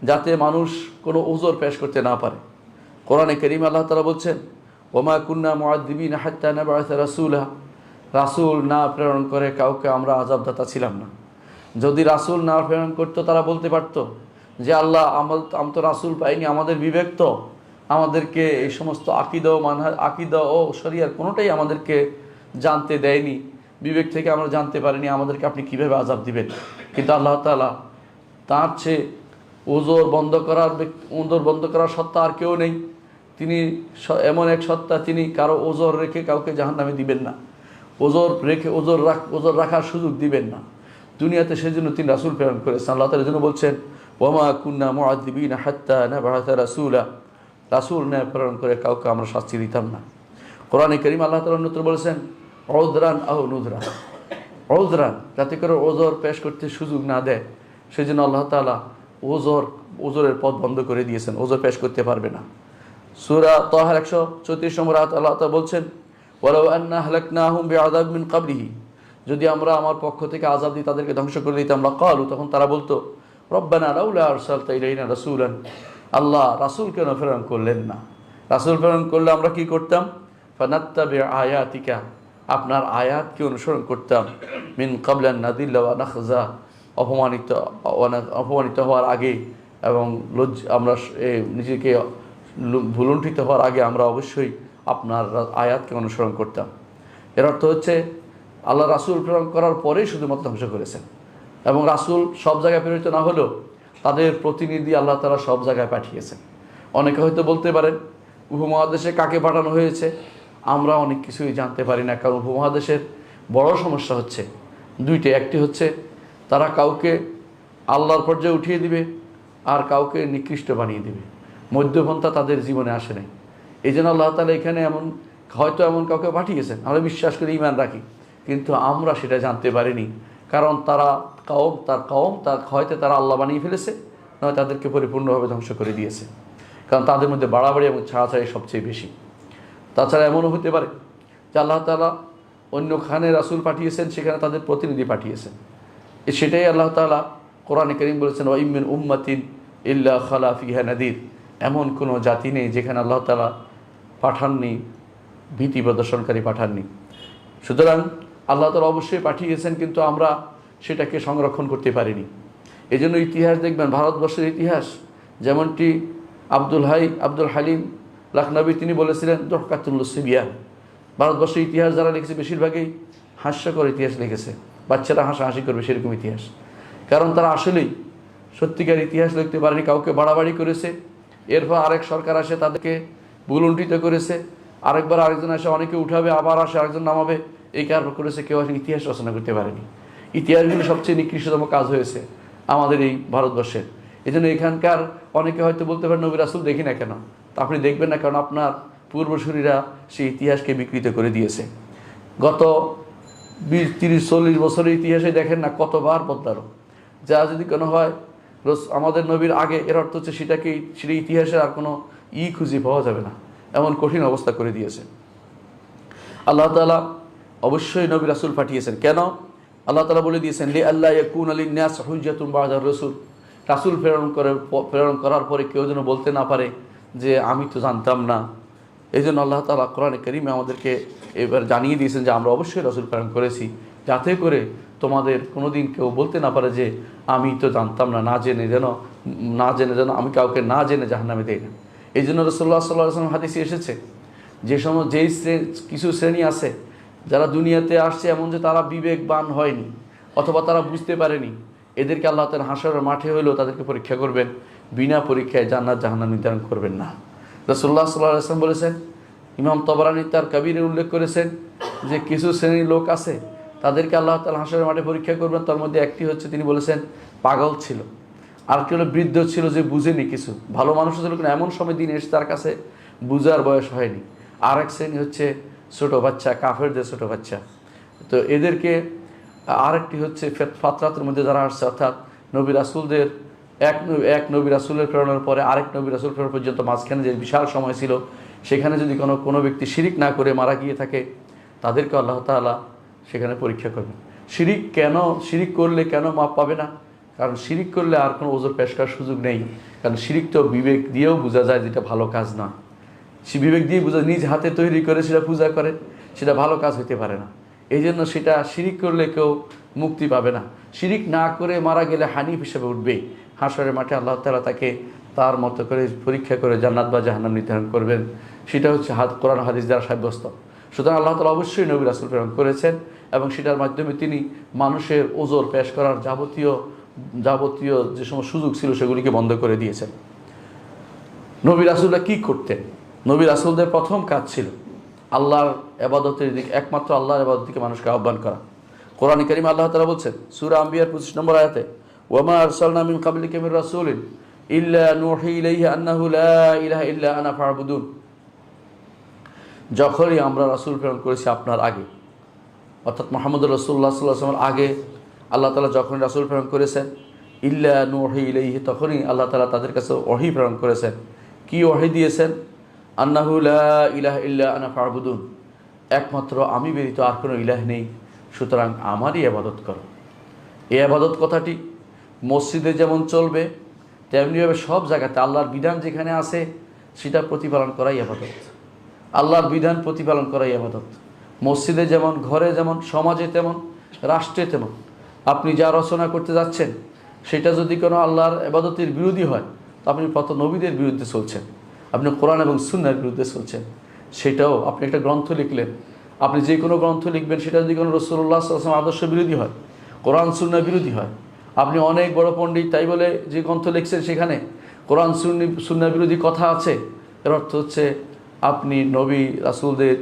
যাতে মানুষ কোনো ওজর পেশ করতে না পারে। কোরআনে কারীমে আল্লাহ তাআলা বলছেন, ওমা কুন্না মুআযযিবিনা হাত্তা নাবআসা রাসূলা, রাসূল না প্রেরণ করে কাউকে আমরা আযাবদাতা ছিলাম না। যদি রাসূল না প্রেরণ করতো তারা বলতে পারতো যে আল্লাহ আমি তো রাসূল পাইনি, আমাদের বিবেক তো আমাদেরকে এই সমস্ত আকীদা ও শরিয়ার কোনোটাই আমাদেরকে জানতে দেয়নি, বিবেক থেকে আমরা জানতে পারিনি, আমাদেরকে আপনি কীভাবে আযাব দিবেন। কিন্তু আল্লাহ তাআলা তার চেয়ে ওজর বন্ধ করার সত্তা আর কেউ নেই। তিনি এমন এক সত্তা, তিনি কারো ওজর রেখে কাউকে জাহান্নামে দিবেন না, ওজর রাখার সুযোগ দিবেন না দুনিয়াতে। সেই জন্য তিনি রাসূল প্রেরণ করেছেন। আল্লাহ তাআলা জন্য বলছেন, ওমা কুন্না মুআযযিবিনা হাত্তা নাবআসা রাসূলা, রাসূল না প্রেরণ করে কাউকে আমরা শাস্তি দিতাম না। কোরআনে কারীম আল্লাহ তাআলা অন্যত্র বলেছেন, উযরান আও নুযরা, উযরান, যাতে করে ওজর পেশ করতে সুযোগ না দেয়। সেই জন্য আল্লাহ তাআলা ওজরের পথ বন্ধ করে দিয়েছেন, ওজর পেশ করতে পারবে না। সূরা তাহার 134 নম্বর আয়াত আল্লাহ তাআলা বলছেন, ওয়ালাউ আন্না হালাকনাহুম বিআযাব মিন ক্বাবলিহি, যদি আমরা আমার পক্ষ থেকে আযাব দিয়ে তাদেরকে ধ্বংস করে দিতাম, লাকালু, তখন তারা বলতো, রব্বানা লাউলা আরসালতা ইলাইনা রাসূলান, আল্লাহ রাসূল কেন প্রেরণ করলেন না? রাসূল প্রেরণ করলে আমরা কি করতাম? ফানাত্তাবি আয়াতিকা, আপনার আয়াতকে অনুসরণ করতাম, মিন ক্বাবলা আন নাদিল্লা ওয়া নাখজা, অপমানিত হওয়ার আগে এবং আমরা নিজেকে ভুলুণ্ঠিত হওয়ার আগে আমরা অবশ্যই আপনার আয়াতকে অনুসরণ করতাম। এর অর্থ হচ্ছে আল্লাহ রাসূল প্রেরণ করার পরেই শুধুমাত্র ধ্বংস করেছেন। এবং রাসূল সব জায়গায় প্রেরিত না হলেও তাদের প্রতিনিধি আল্লাহ তাআলা সব জায়গায় পাঠিয়েছেন। অনেকে হয়তো বলতে পারেন উপমহাদেশে কাকে পাঠানো হয়েছে, আমরা অনেক কিছুই জানতে পারি না, কারণ উপমহাদেশের বড় সমস্যা হচ্ছে দুইটি। একটি হচ্ছে তারা কাউকে আল্লাহর পর্যায়ে উঠিয়ে দিবে আর কাউকে নিকৃষ্ট বানিয়ে দিবে, মধ্যপন্থা তাদের জীবনে আসে নাই। এই জন্য আল্লাহ তাআলা এখানে হয়তো এমন কাউকে পাঠিয়েছেন, আমরা বিশ্বাস করি, ঈমান রাখি, কিন্তু আমরা সেটা জানতে পারিনি, কারণ তার কওম হয়তো তারা আল্লাহ বানিয়ে ফেলেছে, নয় তাদেরকে পরিপূর্ণভাবে ধ্বংস করে দিয়েছে, কারণ তাদের মধ্যে বাড়াবাড়ি এবং ছাড়াছাড়ি সবচেয়ে বেশি। তাছাড়া এমনও হতে পারে যে আল্লাহ তাআলা অন্যখানে রাসূল পাঠিয়েছেন, সেখানে তাদের প্রতিনিধি পাঠিয়েছেন। সেটাই আল্লাহ তাআলা কোরআনে কারীম বলেছেন, ওয়া ইম মিন উম্মাতিন ইল্লা খালা ফিহা নাদির। এমন কোনো জাতি নেই যেখানে আল্লাহ তাআলা পাঠাননি, ভীতি প্রদর্শনকারী পাঠাননি। সুতরাং আল্লাহ তাআলা অবশ্যই পাঠিয়েছেন, কিন্তু আমরা সেটাকে সংরক্ষণ করতে পারিনি। এই জন্য ইতিহাস দেখবেন, ভারতবর্ষের ইতিহাস, যেমনটি আব্দুল হালিম লাখনবী তিনি বলেছিলেন দহকাতুল সিবিয়ান। ভারতবর্ষের ইতিহাস যারা লিখেছে বেশিরভাগই হাস্যকর ইতিহাস লিখেছে, বাচ্চারা হাসাহাসি করবে সেরকম ইতিহাস, কারণ তারা আসলেই সত্যিকার ইতিহাস লিখতে পারেনি, কাউকে বাড়াবাড়ি করেছে, এরপর আরেক সরকার আসে তাদেরকে ভুলুণ্ঠিত করেছে, আরেকবার আরেকজন আসে অনেকে উঠাবে, আবার আসে আরেকজন নামাবে, এই কারণ করেছে, কেউ আসলে ইতিহাস রচনা করতে পারেনি। ইতিহাসগুলো সবচেয়ে নিকৃষ্টতম কাজ হয়েছে আমাদের এই ভারতবর্ষের। এই জন্য এখানকার অনেকে হয়তো বলতে পারেন নবী রাসূল দেখি না কেন, তা আপনি দেখবেন না, কারণ আপনার পূর্বসূরীরা সেই ইতিহাসকে বিকৃত করে দিয়েছে। গত 20-30-40 বছরের ইতিহাসে দেখেন না কতবার বদলালো। যা যদি কোনো হয় আমাদের নবীর আগে, এর অর্থ হচ্ছে সেটা ইতিহাসের আর কোনো খুঁজে পাওয়া যাবে না, এমন কঠিন অবস্থা করে দিয়েছে। আল্লাহ তাআলা অবশ্যই নবী রাসূল পাঠিয়েছেন। কেন? আল্লাহ তাআলা বলে দিয়েছেন, লি আল্লাহ ইয়াকুনা লিন-নাস হুজ্জাতুন বা'দার রাসূল। রাসূল প্রেরণ করার পরে কেউ যেন বলতে না পারে যে আমি তো জানতাম না। এই জন্য আল্লাহ তাআলা কোরআনে কারীমে আমাদেরকে এবার জানিয়ে দিয়েছেন যে আমরা অবশ্যই রাসূল প্রেরণ করেছি, যাতে করে তোমাদের কোনোদিন কেউ বলতে না পারে যে আমি তো জানতাম না, না জেনে যেন আমি কাউকে না জেনে জাহান্নামে দেই না। এই জন্য রাসূলুল্লাহ সাল্লাল্লাহু আলাইহি ওয়াসাল্লাম হাদিসে এসেছে যে কিছু শ্রেণী আছে যারা দুনিয়াতে আসছে এমন যে তারা বিবেকবান হয়নি অথবা তারা বুঝতে পারেনি, এদেরকে আল্লাহ তাআলা হাশরের মাঠে হলেও তাদেরকে পরীক্ষা করবেন, বিনা পরীক্ষায় জান্নাত জাহান্নাম নির্ধারণ করবেন না। রাসূলুল্লাহ সাল্লাল্লাহু আলাইহি ওয়াসাল্লাম বলেছেন, ইমাম তাবরানী তার কাবীরে উল্লেখ করেছেন যে কিছু শ্রেণীর লোক আছে তাদেরকে আল্লাহ তাআলা হাশরের মাঠে পরীক্ষা করবেন। তার মধ্যে একটি হচ্ছে, তিনি বলেছেন, পাগল ছিল, আরেকটি হলো বৃদ্ধ ছিল যে বুঝেনি কিছু, ভালো মানুষ ছিল কিন্তু এমন সময় দিন এসে তার কাছে বুঝার বয়স হয়নি। আরেক শ্রেণী হচ্ছে ছোটো বাচ্চা, কাফেরদের ছোটো বাচ্চা। তো এদেরকে আরেকটি হচ্ছে ফাতরাতের মধ্যে যারা আসছে, অর্থাৎ নবী রাসূলদের এক নবী রাসূলের প্রেরণের পরে আরেক নবী রাসূল প্রেরণ পর্যন্ত মাঝখানে যে বিশাল সময় ছিল, সেখানে যদি কোনো ব্যক্তি শিরিক না করে মারা গিয়ে থাকে, তাদেরকে আল্লাহ তাআলা সেখানে পরীক্ষা করবেন। শিরিক করলে কেন মাপ পাবে না? কারণ শিরিক করলে আর কোনো ওজর পেশ করার সুযোগ নেই, কারণ শিরিক তো বিবেক দিয়েও বোঝা যায় যেটা ভালো কাজ না। সে বিবেক দিয়ে বোঝা, নিজ হাতে তৈরি করে সেটা পূজা করে, সেটা ভালো কাজ হতে পারে না। এই জন্য সেটা শিরিক করলে কেউ মুক্তি পাবে না। শিরিক না করে মারা গেলে হানিফ হিসেবে উঠবে, হাশরের মাঠে আল্লাহ তাআলা তাকে তার মতো করে পরীক্ষা করে জান্নাত বা জাহান্নাম নির্ধারণ করবেন। সেটা হচ্ছে কোরআন হাদিস দ্বারা সাব্যস্ত। সুতরাং আল্লাহ তাআলা অবশ্যই নবী রাসূল প্রেরণ করেছেন এবং সেটার মাধ্যমে তিনি মানুষের ওজর পেশ করার যাবতীয় যে সমস্ত সুযোগ ছিল সেগুলিকে বন্ধ করে দিয়েছেন। নবী রাসূলরা কী করতেন? নবী রাসূলদের প্রথম কাজ ছিল আল্লাহর ইবাদতের দিকে, একমাত্র আল্লাহর ইবাদতের দিকে মানুষকে আহ্বান করা। কোরআনে কারীমে আল্লাহ তাআলা বলছেন সূরা আম্বিয়ার 25 নম্বর আয়াতে, ওয়া মা আরসালনা মিন ক্বাবলিকা মির রাসূলিন ইল্লা নূহি ইলাইহি আন্নাহু লা ইলাহা ইল্লা আনা ফা'বুদুন। যখনই আমরা রাসূল প্রেরণ করেছি আপনার আগে, অর্থাৎ মুহাম্মদুর রাসূলুল্লাহ সাল্লাল্লাহু আলাইহি ওয়াসাল্লাম আগে আল্লাহ তাআলা যখন রাসূল প্রেরণ করেছেন, ইল্লা নূহি ইলাইহি, তখনই আল্লাহ তাআলা তাদের কাছে ওহী প্রেরণ করেছেন। কি ওহী দিয়েছেন? আন্নাহু লা ইলাহা ইল্লা আনা ফা'বুদুন, একমাত্র আমি ব্যতীত আর কোনো ইলাহ নেই, সুতরাং আমারই ইবাদত করো। এই ইবাদত কথাটি মসজিদে যেমন চলবে, তেমনিভাবে সব জায়গাতে আল্লাহর বিধান যেখানে আছে সেটা প্রতিপালন করাই ইবাদত। আল্লাহর বিধান প্রতিপালন করাই ইবাদত। মসজিদে যেমন, ঘরে যেমন, সমাজে তেমন, রাষ্ট্রে তেমন। আপনি যা রচনা করতে যাচ্ছেন সেটা যদি কোনো আল্লাহর ইবাদতের বিরোধী হয়, তো আপনি কত নবীদের বিরুদ্ধে চলছেন, আপনি কোরআন এবং সুন্নাহর বিরুদ্ধে চলছেন। সেটাও আপনি একটা গ্রন্থ লিখলেন, আপনি যে কোনো গ্রন্থ লিখবেন সেটা যদি কোনো রাসূলুল্লাহ সাল্লাল্লাহু আলাইহি ওয়াসাল্লাম আদর্শ বিরোধী হয়, কোরআন সুন্নাহ বিরোধী হয়, আপনি অনেক বড় পণ্ডিত, তাই বলে যে গ্রন্থ লিখছেন সেখানে কোরআন সুন্নাহ বিরোধী কথা আছে, এর অর্থ হচ্ছে আপনি নবী রাসূলদের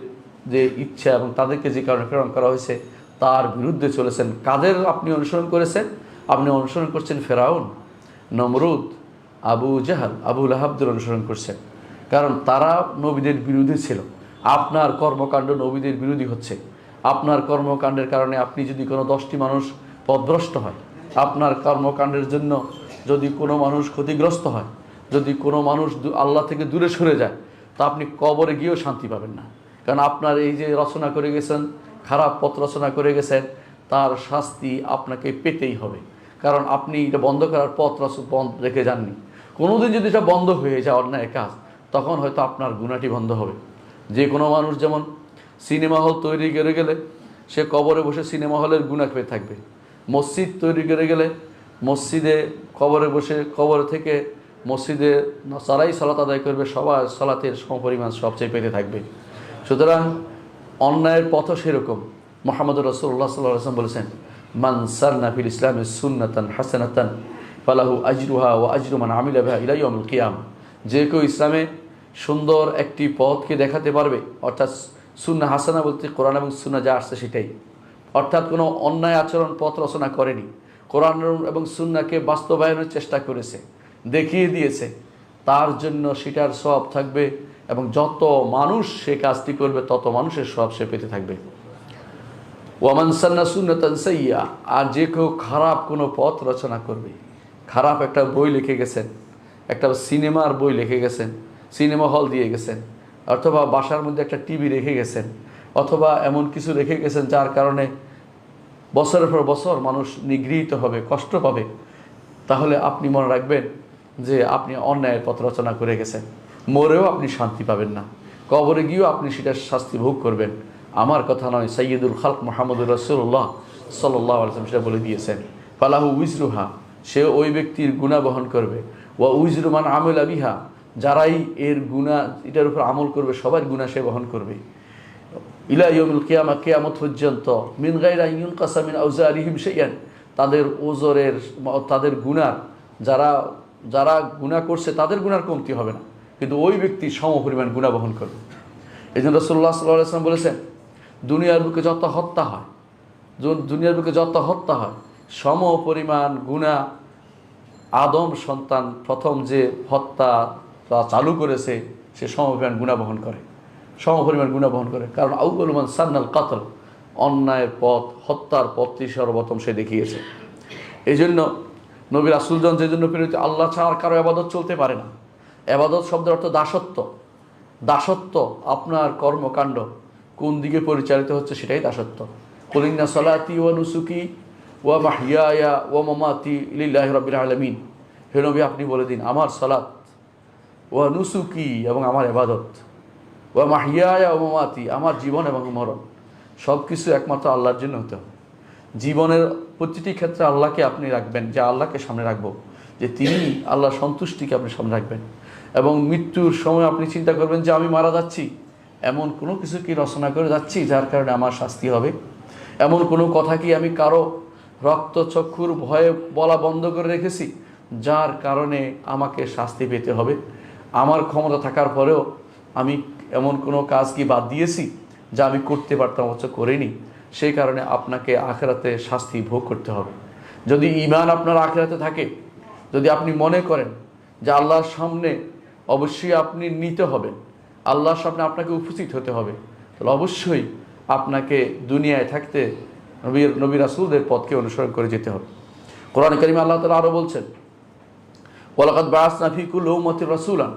যে ইচ্ছা এবং তাদেরকে যে কারণে প্রেরণ করা হয়েছে তার বিরুদ্ধে চলেছেন। কাদের আপনি অনুসরণ করেছেন? আপনি অনুসরণ করছেন ফেরাউন, নমরুদ, আবু জাহাল, আবু লাহাবদের অনুসরণ করছেন, কারণ তারা নবীদের বিরোধী ছিল। আপনার কর্মকাণ্ড নবীদের বিরোধী হচ্ছে। আপনার কর্মকাণ্ডের কারণে আপনি যদি কোনো 10টি মানুষ পথভ্রষ্ট হয়, আপনার কর্মকাণ্ডের জন্য যদি কোনো মানুষ ক্ষতিগ্রস্ত হয়, যদি কোনো মানুষ আল্লাহ থেকে দূরে সরে যায়, তা আপনি কবরে গিয়েও শান্তি পাবেন না। কারণ আপনার এই যে রচনা করে গেছেন, খারাপ পথ রচনা করে গেছেন, তার শাস্তি আপনাকে পেতেই হবে। কারণ আপনি এটা বন্ধ করার পথ বন্ধ রেখে যাননি। কোনোদিন যদি এটা বন্ধ হয়ে যায় অন্যায় কাজ, তখন হয়তো আপনার গুনাহটি বন্ধ হবে। যে কোনো মানুষ যেমন সিনেমা হল তৈরি করে গেলে সে কবরে বসে সিনেমা হলের গুনাহ পেয়ে থাকবে, মসজিদ তৈরি করে গেলে মসজিদে কবরে বসে কবরে থেকে মসজিদে যারাই সালাত আদায় করবে সবার সালাতের সমপরিমাণ সবচেয়ে পেতে থাকবে। সুতরাং অন্যায়ের পথও সেরকম। মুহাম্মদুর রাসূলুল্লাহ সাল্লাল্লাহু আলাইহি ওয়াসাল্লাম বলেছেন, মান সান্না ফিল ইসলামি সুন্নাতান হাসানাতান ফালাহু আজরুহা ওয়া আজরু মান আমিলা বিহা ইলা ইয়াউমিল কিয়ামা। যে কেউ ইসলামে সুন্দর একটি পথকে দেখাতে পারবে, অর্থাৎ সুন্নাহ হাসানা বলতে কোরআন এবং সুন্নাহ যা আসছে সেটাই, অর্থাৎ কোনো অন্যায় আচরণ পথ রচনা করেনি, কোরআন এবং সুন্নাহকে বাস্তবায়নের চেষ্টা করেছে, দেখিয়ে দিয়েছে, তার জন্য সেটার সওয়াব থাকবে এবং যত মানুষ সে কাজটি করবে তত মানুষের সওয়াব সে পেতে থাকবে। ওয়ামান সান্না সুন্নাতান সাইয়্যা, আর যে কেউ খারাপ কোনো পথ রচনা করবে, খারাপ একটা বই লিখে গেছেন, একটা সিনেমার বই লিখে গেছেন, সিনেমা হল দিয়ে গেছেন, অথবা বাসার মধ্যে একটা টিভি রেখে গেছেন, অথবা এমন কিছু রেখে গেছেন যার কারণে বছরের পর বছর মানুষ নিগৃহীত হবে, কষ্ট পাবে, তাহলে আপনি মনে রাখবেন যে আপনি অন্যায়ের পথ রচনা করে গেছেন। মরেও আপনি শান্তি পাবেন না, কবরে গিয়েও আপনি সেটার শাস্তি ভোগ করবেন। আমার কথা নয়, সাইয়্যিদুল খালক মুহাম্মদুর রাসূলুল্লাহ সাল্লাল্লাহু আলাইহি ওয়াসাল্লাম সেটা বলে দিয়েছেন। ফালাহু উইজরুহা, সে ওই ব্যক্তির গুনাহ বহন করবে, ওয়া উইজরু মান আমিলা বিহা, যারাই এর গুনাহ এটার উপর আমল করবে সবার গুনাহ সে বহন করবে, ইলা ইয়াউমিল কিয়ামা, কিয়ামত পর্যন্ত, মিন গায়রি ইউনকাসা মিন আওজারিহিম শাইআন, তাদের ওজরের তাদের গুনাহ যারা যারা গুনাহ করছে তাদের গুনার কমতি হবে না, কিন্তু ওই ব্যক্তি সমপরিমাণ গুনাহ বহন করবে। এই জন্য রাসূলুল্লাহ সাল্লাল্লাহু আলাইহি ওয়াসাল্লাম বলেছেন, দুনিয়ার বুকে যত হত্যা হয়, সমপরিমাণ গুনাহ আদম সন্তান প্রথম যে হত্যা চালু করেছে সে সমপরিমাণ গুনাহ বহন করে, কারণ আউয়ালু মান সান্নাল কাতল, অন্যায়ের পথ, হত্যার পথটি সর্বপ্রথম সে দেখিয়েছে। এই জন্য নবী রাসূলগণ যে জন্য প্রেরিত, আল্লাহ ছাড়া আর কারো ইবাদত চলতে পারে না। ইবাদত শব্দের অর্থ দাসত্ব। আপনার কর্মকাণ্ড কোন দিকে পরিচালিত হচ্ছে সেটাই দাসত্ব। কুল ইন্না সালাতি ওয়া নুসুকি ওয়া মাহইয়ায়া ওয়া মামাতি লিল্লাহি রাব্বিল আলামিন, হে নবী আপনি বলে দিন, আমার সালাত, ওয়া নুসুকি এবং আমার ইবাদত, ওয়া মাহইয়ায়া ওয়া মামাতি, আমার জীবন এবং মরণ, সব কিছু একমাত্র আল্লাহর জন্য হতে হবে। জীবনের প্রতিটি ক্ষেত্রে আল্লাহকে আপনি রাখবেন, যে আল্লাহকে সামনে রাখবো, যে তিনি আল্লাহর সন্তুষ্টিকে আপনি সামনে রাখবেন। এবং মৃত্যুর সময় আপনি চিন্তা করবেন যে আমি মারা যাচ্ছি, এমন কোনো কিছু কি রচনা করে যাচ্ছি যার কারণে আমার শাস্তি হবে? এমন কোনো কথা কি আমি কারো রক্তচক্ষুর ভয়ে বলা বন্ধ করে রেখেছি যার কারণে আমাকে শাস্তি পেতে হবে? আমার ক্ষমতা থাকার পরেও আমি এমন কোনো কাজ কি বাদ দিয়েছি যা আমি করতে পারতাম অথচ করিনি? সেই কারণে আপনাকে আখিরাতে শাস্তি ভোগ করতে হবে। যদি ঈমান আপনার আখিরাতে থাকে, যদি আপনি মনে করেন যে আল্লাহর সামনে অবশ্যই আপনি নিতে হবেন, আল্লাহর সামনে আপনাকে উপস্থিত হতে হবে, তাহলে অবশ্যই আপনাকে দুনিয়ায় থাকতে নবী রাসূলদের পথকে অনুসরণ করে যেতে হবে। কোরআন কারীমে আল্লাহ তাআলা আরও বলছেন, ওয়ালাকাদ বাআসনা ফী কুল্লি উম্মাতির রাসূলান,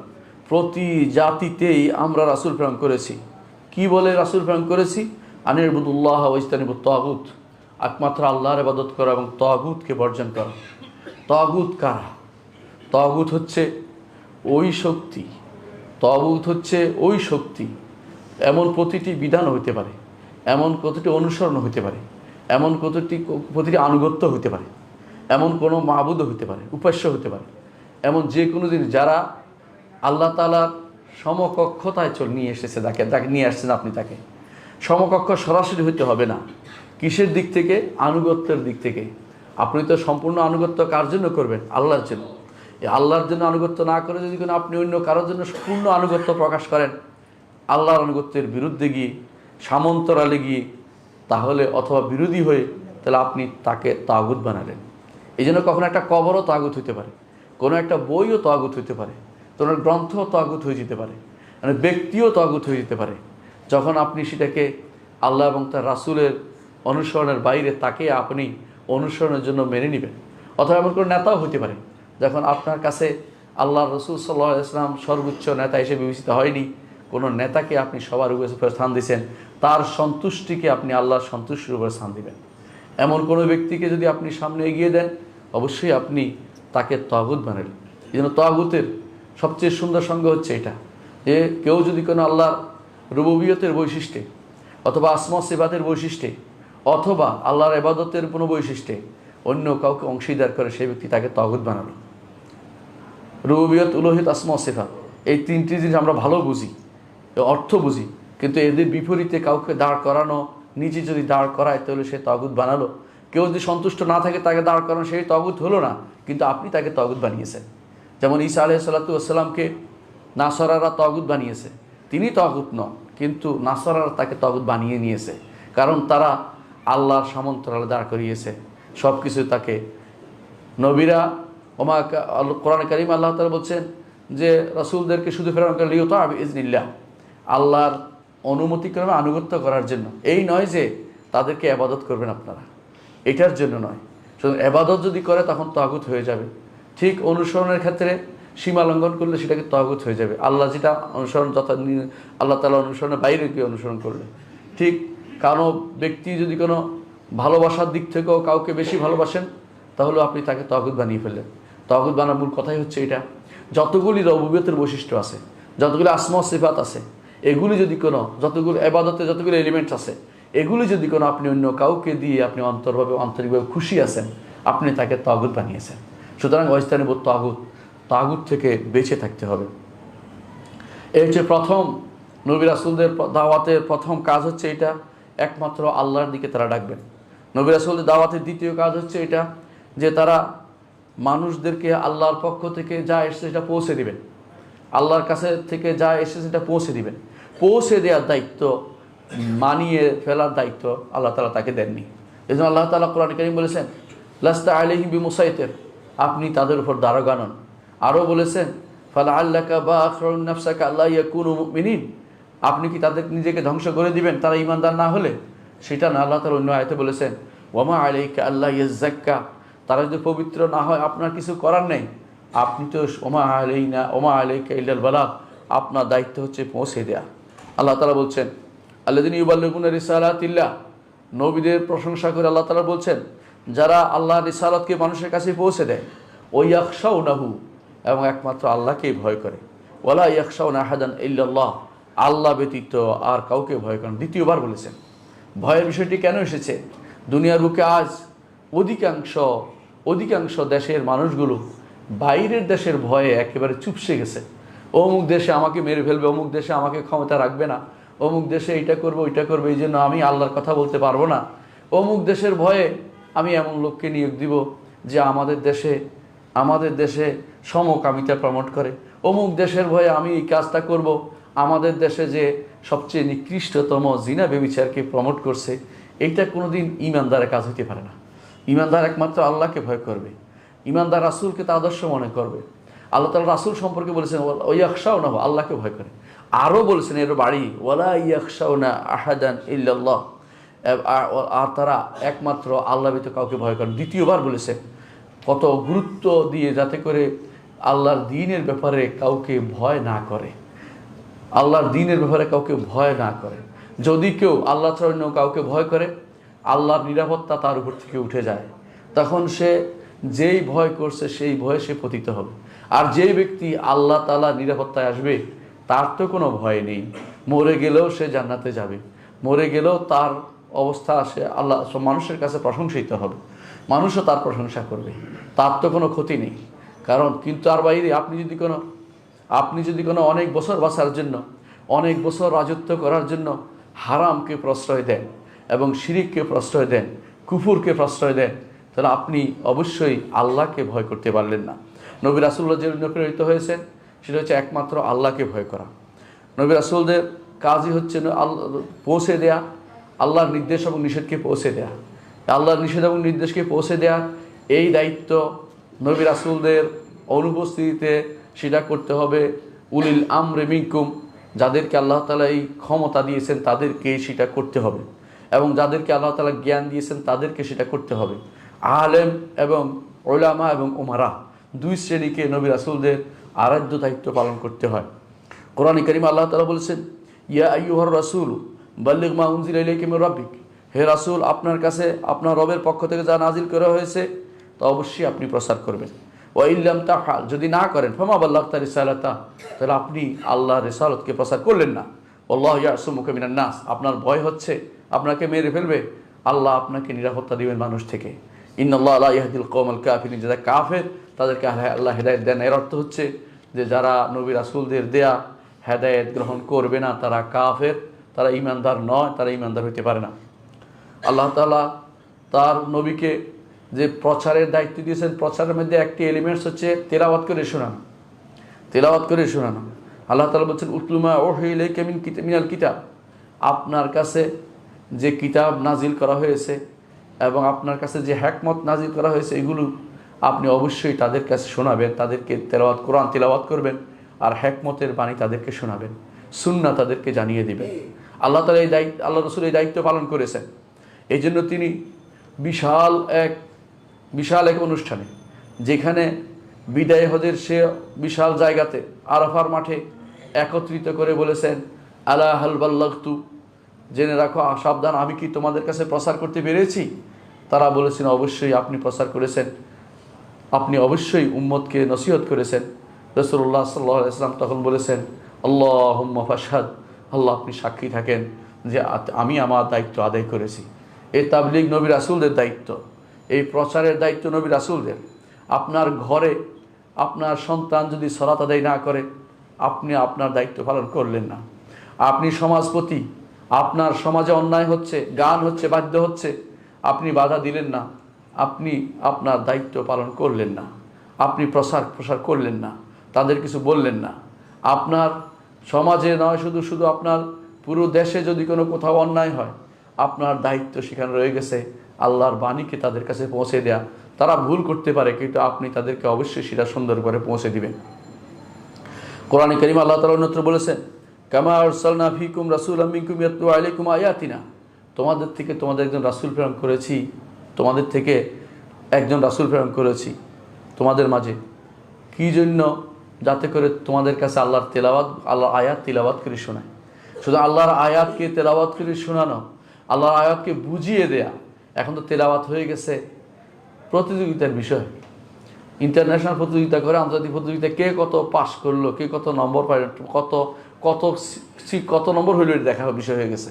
প্রতি জাতিতেই আমরা রাসূল প্রেরণ করেছি। কি বলে রাসূল প্রেরণ করেছি? আনিবুদুল্লাহ ওয়া ইজতানিবুত তাগুত, একমাত্র আল্লাহর ইবাদত করা এবং তাগুতকে বর্জন করা। তাগুত কারা? তাগুত হচ্ছে ওই শক্তি, এমন প্রতিটি বিধান হইতে পারে, এমন প্রতিটি অনুসরণ হইতে পারে, এমন প্রতিটি আনুগত্য হইতে পারে, এমন কোনো মাবুদ হইতে পারে, উপাস্য হইতে পারে, এমন যে কোনো জিনিস যারা আল্লাহ তাআলার সমকক্ষতায় নিয়ে এসেছে, যাকে নিয়ে আসছেন আপনি, তাকে সমকক্ষ সরাসরি হইতে হবে না। কিসের দিক থেকে? আনুগত্যের দিক থেকে। আপনি তো সম্পূর্ণ আনুগত্য কার জন্য করবেন? আল্লাহর জন্য। এই আল্লাহর জন্য আনুগত্য না করে যদি কোনো আপনি অন্য কারোর জন্য পূর্ণ আনুগত্য প্রকাশ করেন, আল্লাহর আনুগত্যের বিরুদ্ধে গিয়ে, সামন্তরালে গিয়ে, তাহলে অথবা বিরোধী হয়ে, তাহলে আপনি তাকে তাগুত বানালেন। এই জন্য কখনো একটা কবরও তাগুত হইতে পারে, কোনো একটা বইও তাগুত হইতে পারে, কোনো গ্রন্থও তাগুত হয়ে যেতে পারে, মানে ব্যক্তিও তাগুত হয়ে যেতে পারে, যখন আপনি সেটাকে আল্লাহ এবং তার রাসূলের অনুসরণের বাইরে তাকে আপনি অনুসরণের জন্য মেনে নেবেন। অথবা এমন কোনো নেতাও হইতে পারে, যখন আপনার কাছে আল্লাহ রসুল সাল্লাল্লাহু আলাইহি ওয়াসাল্লাম সর্বোচ্চ নেতা হিসেবে বিবেচিত হয়নি, কোনো নেতাকে আপনি সবার উপরে স্থান দিয়েছেন, তার সন্তুষ্টিকে আপনি আল্লাহর সন্তুষ্টির উপরে স্থান দিবেন। এমন কোনো ব্যক্তিকে যদি আপনি সামনে এগিয়ে দেন, অবশ্যই আপনি তাকে তাগুত বানালেন। এই জন্য তাগুতের সবচেয়ে সুন্দর সঙ্গ হচ্ছে এটা, যে কেউ যদি কোনো আল্লাহর রুবুবিয়তের বৈশিষ্ট্যে অথবা আসমা সিফাতের বৈশিষ্ট্যে অথবা আল্লাহর ইবাদতের কোনো বৈশিষ্ট্যে অন্য কাউকে অংশীদার করে, সেই ব্যক্তি তাকে তাগুত বানালো। রুবুবিয়ত, উলুহিয়ত, আসমা সিফাত, এই তিনটি জিনিস আমরা ভালো বুঝি, অর্থ বুঝি, কিন্তু এদের বিপরীতে কাউকে দাঁড় করানো, নিজে যদি দাঁড় করায় তাহলে সে তাগুত বানালো। কেউ যদি সন্তুষ্ট না থাকে তাকে দাঁড় করানো, সেই তাগুত হলো না, কিন্তু আপনি তাকে তাগুত বানিয়েছেন। যেমন ঈসা আলাইহিস সালাতু ওয়াস সালামকে নাসারারা তাগুত বানিয়েছে, তিনি তাগুত নন, কিন্তু নাসারারা তাকে তাগুত বানিয়ে নিয়েছে, কারণ তারা আল্লাহর সামন্তরালে দাঁড় করিয়েছে সব কিছু। তাকে নবীরা কোরআন কারীম আল্লাহ তাআলা বলছেন যে রাসূলদেরকে শুধু প্রেরণ করেন লিইউতা বিইজনিল্লাহ, আল্লাহর অনুমতিক্রমে আনুগত্য করার জন্য। এই নয় যে তাদেরকে ইবাদত করবেন আপনারা, এটার জন্য নয়। শুধু ইবাদত যদি করে তখন তাগুত হয়ে যাবে। ঠিক অনুসরণের ক্ষেত্রে সীমা লঙ্ঘন করলে সেটাকে তাগুত হয়ে যাবে। আল্লাহ যেটা অনুসরণ, যথা আল্লাহ তাআলা অনুসরণের বাইরে গিয়ে অনুসরণ করলে। ঠিক কারো ব্যক্তি যদি কোনো ভালোবাসার দিক থেকেও কাউকে বেশি ভালোবাসেন, তাহলে আপনি তাকে তাগুত বানিয়ে ফেললেন। তাগুত বানার মূল কথাই হচ্ছে এটা, যতগুলি রুবুবিয়তের বৈশিষ্ট্য আছে, যতগুলি আসমা সিফাত আছে, এগুলি যদি কোনো, যতগুলো ইবাদতে যতগুলো এলিমেন্টস আছে, এগুলি যদি কোনো আপনি অন্য কাউকে দিয়ে আপনি আন্তরিকভাবে খুশি আছেন, আপনি তাকে তাগুত বানিয়েছেন। সুতরাং ওয়াজতানিবুত তাগুত, তাগুত থেকে বেঁচে থাকতে হবে। এই হচ্ছে প্রথম নবী রাসূলদের দাওয়াতের প্রথম কাজ হচ্ছে এটা, একমাত্র আল্লাহর দিকে তারা ডাকবেন। নবী রাসূলদের দাওয়াতের দ্বিতীয় কাজ হচ্ছে এটা, যে তারা মানুষদেরকে আল্লাহর পক্ষ থেকে যা এসেছে সেটা পৌঁছে দিবেন, আল্লাহর কাছে থেকে যা এসেছে সেটা পৌঁছে দিবেন। পৌঁছে দেওয়ার দায়িত্ব, মানিয়ে ফেলার দায়িত্ব আল্লাহ তাআলা তাকে দেননি। এই জন্য আল্লাহ তাআলা কোরআনে কারীম বলেছেন লাস্তা আলাইহিম বিমুসাইতির, আপনি তাদের উপর দারোগা নন। আরও বলেছেন ফালাআল্লাকা বাখিউন নাফসাকা আল্লা ইয়াকুনু মুমিনিন, আপনি কি তাদের নিজেকে ধ্বংস করে দিবেন তারা ঈমানদার না হলে? সেটা না, আল্লাহ তাআলা অন্য আয়াতে বলেছেন ওয়ামা আলাইকা আল্লা ইয়াযাক্কা, তারা যদি পবিত্র না হয় আপনার কিছু করার নেই, আপনি তো ওমা আলাইকা ইল্লাল বালাগ, আপনার দায়িত্ব হচ্ছে পৌঁছে দেয়া। আল্লাহ তাআলা বলছেন আল্লাযীনা ইউবাল্লিগুনা রিসালাতিল্লাহ, নবীদের প্রশংসা করে আল্লাহ তাআলা বলছেন যারা আল্লাহর রিসালাতকে মানুষের কাছে পৌঁছে দেয়, ওয়ায়াখশাউনাহু, এবং একমাত্র আল্লাহকেই ভয় করে, ওয়ালা ইয়াখশাউনা আহাদান ইল্লাল্লাহ, আল্লাহ ব্যতীত আর কাউকে ভয় করেন। দ্বিতীয়বার বলেছেন। ভয়ের বিষয়টি কেন এসেছে? দুনিয়ার বুকে আজ অধিকাংশ দেশের মানুষগুলো বাইরের দেশের ভয়ে একেবারে চুপসে গেছে। অমুক দেশে আমাকে মেরে ফেলবে, অমুক দেশে আমাকে ক্ষমতা রাখবে না, অমুক দেশে এইটা করবো ওইটা করবো, এই জন্য আমি আল্লাহর কথা বলতে পারবো না। অমুক দেশের ভয়ে আমি এমন লোককে নিয়োগ দিব যে আমাদের দেশে সমকামিতা প্রমোট করে, অমুক দেশের ভয়ে আমি এই কাজটা করব, আমাদের দেশে যে সবচেয়ে নিকৃষ্টতম জিনা ব্যভিচারকে প্রমোট করছে। এইটা কোনোদিন ঈমানদারের কাজ হতে পারে না। ঈমানদার একমাত্র আল্লাহকে ভয় করবে, ঈমানদার রাসূলকে তার আদর্শ মনে করবে। আল্লাহ তাআলা রাসূল সম্পর্কে বলেছেন ওয়ায়াখশাউনা, আল্লাহকে ভয় করে। আরও বলেছেন এর বাড়ি ওয়ালা ইয়াখশাউনা আহাদান ইল্লাল্লাহ, আর তারা একমাত্র আল্লাহ ব্যতীত কাউকে ভয় করে। দ্বিতীয়বার বলেছেন, কত গুরুত্ব দিয়ে, যাতে করে আল্লাহর দ্বীনের ব্যাপারে কাউকে ভয় না করে, আল্লাহর দ্বীনের ব্যাপারে কাউকে ভয় না করে। যদি কেউ আল্লাহ ছাড়া অন্য কাউকে ভয় করে, আল্লাহর নিরাপত্তা তার উপর থেকে উঠে যায়, তখন সে যেই ভয় করছে সেই ভয়ে সে পতিত হবে। আর যেই ব্যক্তি আল্লাহ তাআলা নিরাপত্তায় আসবে, তার তো কোনো ভয় নেই, মরে গেলেও সে জান্নাতে যাবে, মরে গেলেও তার অবস্থা সে আল্লাহ মানুষের কাছে প্রশংসিত হবে, মানুষও তার প্রশংসা করবে, তার তো কোনো ক্ষতি নেই। কারণ কিন্তু তার বাইরে আপনি যদি কোনো অনেক বছর বাঁচার জন্য, অনেক বছর রাজত্ব করার জন্য হারামকে প্রশ্রয় দেন এবং শিরিককে প্রশ্রয় দেন, কুফুরকে প্রশ্রয় দেন, তাহলে আপনি অবশ্যই আল্লাহকে ভয় করতে পারলেন না। নবী রাসূলুল্লাহ যে জন্য প্রেরিত হয়েছেন সেটা হচ্ছে একমাত্র আল্লাহকে ভয় করা। নবী রাসূলদের কাজই হচ্ছে পৌঁছে দেয়া আল্লাহর নির্দেশ এবং নিষেধকে পৌঁছে দেয়া। আল্লাহর নিষেধ এবং নির্দেশকে পৌঁছে দেওয়ার এই দায়িত্ব নবী রাসূলদের অনুপস্থিতিতে সেটা করতে হবে উলিল আমরি মিনকুম, যাদেরকে আল্লাহ তাআলা এই ক্ষমতা দিয়েছেন তাদেরকে সেটা করতে হবে, এবং যাদেরকে আল্লাহ তাআলা জ্ঞান দিয়েছেন তাদেরকে সেটা করতে হবে। আলেম এবং উলামা এবং উমারা, দুই শ্রেণীকে নবী রাসূলদের আরাধ্য দায়িত্ব পালন করতে হয়। কোরআনে কারিমে আল্লাহ তাআলা বলেছেন, ইয়া আইয়ুহার রাসূল বাল্লিগ মা উনজিলা ইলাইকা মির রাব্বিক, হে রাসূল আপনার কাছে আপনার রবের পক্ষ থেকে যা নাজিল করা হয়েছে তা অবশ্যই আপনি প্রচার করবেন। ওয়া ইল্লাম তাফআল, যদি না করেন ফামা বাল্লাগতা রিসালাতা, তাহলে আপনি আল্লাহর রিসালাতকে প্রচার করলেন না। আল্লাহু ইয়াসুমুকা মিনান নাস, আপনার ভয় হচ্ছে আপনাকে মেরে ফেলবে, আল্লাহ আপনাকে নিরাপত্তা দিবেন মানুষ থেকে। ইন্নাল্লাহা লা ইয়াহদিল কওমাল কাফিরিন, যারা কাফের তাদেরকে আল্লাহ হেদায়েত দেন। এর অর্থ হচ্ছে যে যারা নবী রাসূলদের দেয়া হেদায়েত গ্রহণ করবে না তারা কাফের, তারা ঈমানদার নয়, তারা ঈমানদার হতে পারে না। আল্লাহ তাআলা তার নবীকে যে প্রচারের দায়িত্ব দিয়েছেন, প্রচারের মধ্যে একটি এলিমেন্টস হচ্ছে তেলাওয়াত করে শোনানো। তেলাওয়াত করে শোনানো। আল্লাহ তাআলা বলছেন, উতলুমা ওহিয়া ইলাইকা মিনাল কিতাব, আপনার কাছে যে কিতাব নাজিল করা হয়েছে এবং আপনার কাছে যে হিকমত নাজিল করা হয়েছে এগুলো আপনি অবশ্যই তাদের কাছে শোনাবেন, তাদেরকে কোরআন তেলাওয়াত করবেন আর হিকমতের বাণী তাদেরকে শোনাবেন, সুন্নাহ তাদেরকে জানিয়ে দিবেন। আল্লাহ তাআলা এই দায়িত্ব, আল্লাহ রাসূল এই দায়িত্ব পালন করেছেন। এই জন্য তিনি বিশাল এক অনুষ্ঠানে, যেখানে বিদায় হজের সে বিশাল জায়গাতে আরাফার মাঠে একত্রিত করে বলেছেন, আলা হাল বাল্লাগতু, জেনে রাখো সাবধান, আমি কি তোমাদের কাছে প্রচার করতে পেরেছি? তারা বলেছেন, অবশ্যই আপনি প্রচার করেছেন, আপনি অবশ্যই উম্মতকে নসিহত করেছেন। রাসূলুল্লাহ সাল্লাল্লাহু আলাইহি ওয়াসাল্লাম তখন বলেছেন, আল্লাহুম্মা ফাশহাদ, আল্লাহ আপনি সাক্ষী থাকেন যে আমি আমার দায়িত্ব আদায় করেছি। এই তাবলীগ নবী রাসূলদের দায়িত্ব, এই প্রচারের দায়িত্ব নবী রাসূলদের। আপনার ঘরে আপনার সন্তান যদি সালাত আদায় না করে আপনি আপনার দায়িত্ব পালন করলেন না। আপনি সমাজপতি, আপনার সমাজে অন্যায় হচ্ছে, গান হচ্ছে, বাদ্য হচ্ছে, আপনি বাধা দিলেন না, আপনি আপনার দায়িত্ব পালন করলেন না, আপনি প্রসার করলেন না, তাদের কিছু বললেন না। আপনার সমাজে নয়, শুধু আপনার পুরো দেশে যদি কোনো কোথাও অন্যায় হয় আপনার দায়িত্ব সেখানে রয়ে গেছে আল্লাহর বাণীকে তাদের কাছে পৌঁছে দেয়া। তারা ভুল করতে পারে কিন্তু আপনি তাদেরকে অবশ্যই সেটা সুন্দর করে পৌঁছে দিবেন। কোরআনে কারীমে আল্লাহ তাআলা অন্যত্র বলেছেন, কামা আরসালনা ফীকুম রাসূলাম মিনকুম ইয়াতলু আলাইকুম আয়াতিনা, তোমাদের থেকে একজন রাসূল প্রেরণ করেছি, তোমাদের থেকে একজন রাসূল প্রেরণ করেছি তোমাদের মাঝে। কী জন্য? যাতে করে তোমাদের কাছে আল্লাহর আয়াত তিলাওয়াত করে শোনায়। শুধু আল্লাহর আয়াতকে তেলাওয়াত করে শোনানো, আল্লাহর আয়াতকে বুঝিয়ে দেয়া। এখন তো তেলাওয়াত হয়ে গেছে প্রতিযোগিতার বিষয়, ইন্টারন্যাশনাল প্রতিযোগিতা করে, আন্তর্জাতিক প্রতিযোগিতা, কে কত পাস করলো, কে কত নম্বর পাইল, কত নম্বর হইল, এটা দেখার বিষয় হয়ে গেছে।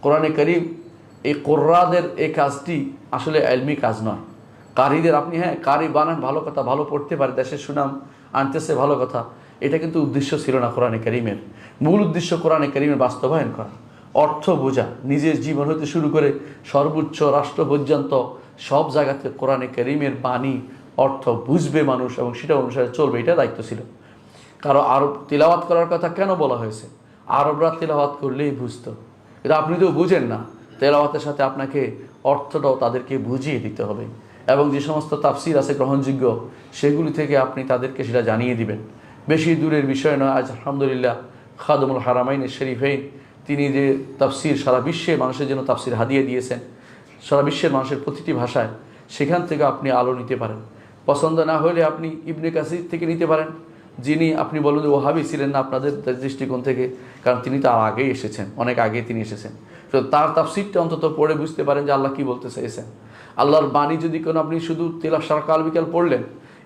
কোরআনে কারীম এই কোরআদের এই কাজটি আসলে ইলমি কাজ নয়। কারীদের আপনি কারি বানান, ভালো কথা, ভালো পড়তে পারে, দেশের সুনাম আনতেছে, ভালো কথা, এটা কিন্তু উদ্দেশ্য ছিল না কোরআনে কারীমের। মূল উদ্দেশ্য কোরআনে কারীমের বাস্তবায়ন করা, অর্থ বোঝা, নিজের জীবন হতে শুরু করে সর্বোচ্চ রাষ্ট্র পর্যন্ত সব জায়গাতে কোরআনে কারীমের বাণী অর্থ বুঝবে মানুষ এবং সেটা অনুসারে চলবে, এটা দায়িত্ব ছিল। কারো আরব তিলাওয়াত করার কথা কেন বলা হয়েছে? আরবরা তিলাওয়াত করলেই বুঝতো, এটা আপনি তো বুঝেন না। তেলাওয়াতের সাথে আপনাকে অর্থটাও তাদেরকে বুঝিয়ে দিতে হবে এবং যে সমস্ত তাফসির আছে গ্রহণযোগ্য সেগুলি থেকে আপনি তাদেরকে সেটা জানিয়ে দিবেন। বেশি দূরের বিষয় নয়। আজ আলহামদুলিল্লাহ খাদমুল হারামাইন শরীফাইন তিনি যে তাফসির সারা বিশ্বে মানুষের জন্য তাফসির হাদিয়ে দিয়েছেন, সারা বিশ্বের মানুষের প্রতিটি ভাষায়, সেখান থেকে আপনি আলো নিতে পারেন। পছন্দ না হলে আপনি ইবনে কাসির থেকে নিতে পারেন, যিনি আপনি বলুন যে ওহাবি ছিলেন না আপনাদের দৃষ্টিকোণ থেকে, কারণ তিনি তার আগেই এসেছেন, অনেক আগে তিনি এসেছেন। তো তার তাফসিরটা অন্তত পড়ে বুঝতে পারেন যে আল্লাহ কী বলতে চাইছেন। আল্লাহর বাণী যদি কোনো আপনি শুধু সারা কাল বিকাল পড়লেন,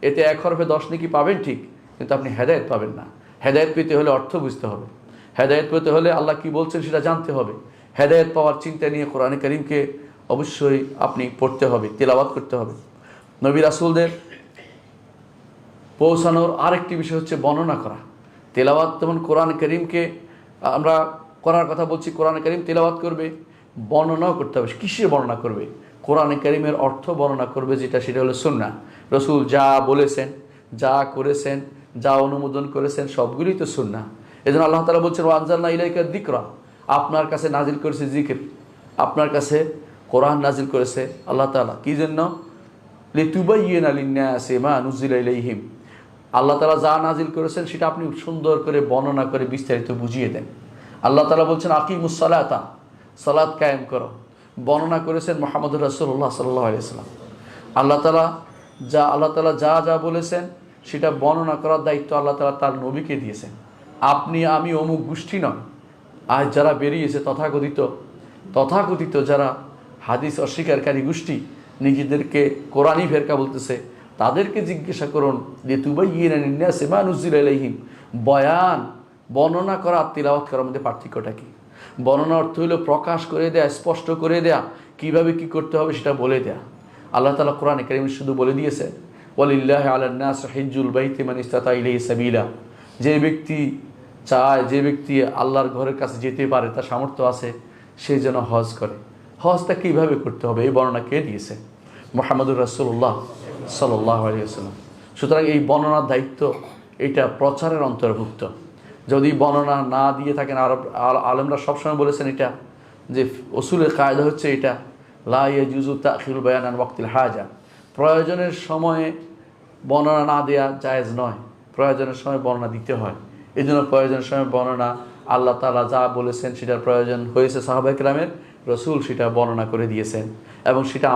এতে 1 হরফে 10 নেকি পাবেন ঠিক, কিন্তু আপনি হেদায়েত পাবেন না। হেদায়েত পেতে হলে অর্থ বুঝতে হবে, হেদায়েত পেতে হলে আল্লাহ কি বলছেন সেটা জানতে হবে। হেদায়েত পাওয়ার চিন্তা নিয়ে কোরআনে কারীমকে অবশ্যই আপনি পড়তে হবে, তেলাওয়াত করতে হবে। নবী রাসূলদের পৌঁছানোর আরেকটি বিষয় হচ্ছে বর্ণনা করা। তেলাওয়াত যেমন কোরআনে কারীমকে আমরা করার কথা বলছি, কোরআনে কারীম তেলাওয়াত করবে, বর্ণনাও করতে হবে। কিসের বর্ণনা করবে? কোরআনে কারিমের অর্থ বর্ণনা করবে, যেটা সেটা হলো সুন্নাহ। রসুল যা বলেছেন, যা করেছেন, যা অনুমোদন করেছেন, সবগুলোই তো সুন্নাহ। এই জন্য আল্লাহ তাআলা বলছেন ওয়ানজালনা ইলাইকা যিকরা, আপনার কাছে নাজিল করেছে জিকির, আপনার কাছে কোরআন নাজিল করেছে আল্লাহ তাআলা। কী জন্য? লিতুবাইয়িনা লিন্নাসি মা নুজিলা ইলাইহিম, আল্লাহ তাআলা যা নাজিল করেছেন সেটা আপনি সুন্দর করে বর্ণনা করে বিস্তারিত বুঝিয়ে দেন। আল্লাহ তাআলা বলছেন আকিমুস সালাতা, সালাত কায়েম করো, বর্ণনা করেছেন মুহাম্মদুর রাসূলুল্লাহ সাল্লাল্লাহু আলাইহি ওয়াসাল্লাম। আল্লাহ তাআলা যা যা বলেছেন সেটা বর্ণনা করার দায়িত্ব আল্লাহ তাআলা তার নবীকে দিয়েছেন। আপনি আমি অমুক গোষ্ঠী নয়। আজ যারা বেরিয়েছে তথাকথিত যারা হাদিস অস্বীকারী গোষ্ঠী, নিজেদেরকে কোরআনী ফেরকা বলতেছে, তাদেরকে জিজ্ঞাসা করুন যে তুবাইয়িনা লিন্নাসি মা নুজিলা ইলাইহিম, বয়ান বর্ণনা করা আর তিলাওয়াত করার মধ্যে পার্থক্যটা কি? বর্ণনা অর্থ হলো প্রকাশ করে দেয়া, স্পষ্ট করে দেয়া, কিভাবে কি করতে হবে সেটা বলে দেয়া। আল্লাহ তাআলা কোরআনে কারিমে শুধু বলে দিয়েছে ওয়ালিল্লাহি আলান নাস হিজ্জুল বাইতি মান ইসতাতা ইলাইহি সাবিলা, যে ব্যক্তি চায়, যে ব্যক্তি আল্লাহর ঘরের কাছে যেতে পারে, তার সামর্থ্য আছে, সে যেন হজ করে। হজটা কীভাবে করতে হবে এই বর্ণনা কে দিয়েছে? মুহাম্মদুর রাসূলুল্লাহ সাল্লাল্লাহু আলাইহি ওয়াসাল্লাম। সুতরাং এই বর্ণনার দায়িত্ব এটা প্রচারের অন্তর্ভুক্ত। যদি বর্ণনা না দিয়ে থাকেন, আলেমরা সবসময় বলেছেন এটা যে উসুলের কায়দা হচ্ছে এটা, লা ইয়াজুজু তাখিরুল বায়ান আন ওয়াক্তিল হাজা, প্রয়োজনের সময়ে বর্ণনা না দেয়া জায়েজ নয়, প্রয়োজনের সময় বর্ণনা দিতে হয়। এই জন্য প্রয়োজনের সময় বর্ণনা আল্লাহ তাআলা যা বলেছেন সেটার প্রয়োজন হয়েছে সাহাবায়ে কেরামের, রসুল সেটা বর্ণনা করে দিয়েছেন, এবং সেটা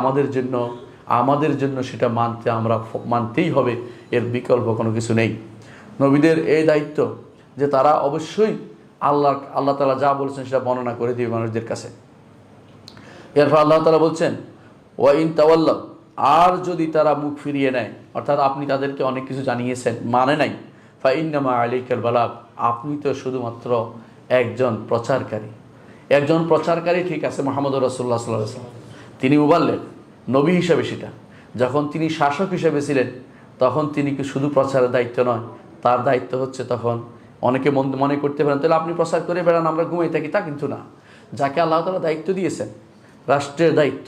আমাদের জন্য সেটা মানতেই হবে, এর বিকল্প কোনো কিছু নেই। নবীদের এই দায়িত্ব যে তারা অবশ্যই আল্লাহ তাআলা যা বলেছেন সেটা বর্ণনা করে দিবে মানুষদের কাছে। এরপর আল্লাহ তাআলা বলছেন ওয়া ইন তাওয়াল্লাউ, আর যদি তারা মুখ ফিরিয়ে নেয়, অর্থাৎ আপনি তাদেরকে অনেক কিছু জানিয়েছেন, মানে নাই, ফা ইন্নামা আলাইকাল বালাগ, আপনি তো শুধুমাত্র একজন প্রচারকারী। ঠিক আছে, মুহাম্মদুর রাসূলুল্লাহ সাল্লাল্লাহু আলাইহি ওয়াসাল্লাম তিনি মুবাল্লিগ নবী হিসাবে, সেটা যখন তিনি শাসক হিসেবে ছিলেন তখন তিনি কি শুধু প্রচারের দায়িত্ব নয়, তার দায়িত্ব হচ্ছে, তখন অনেকে মনে করতে পারেন তাহলে আপনি প্রচার করে বেড়ান, আমরা ঘুমিয়ে থাকি, তা কিন্তু না। যাকে আল্লাহ তাআলা দায়িত্ব দিয়েছেন, রাষ্ট্রের দায়িত্ব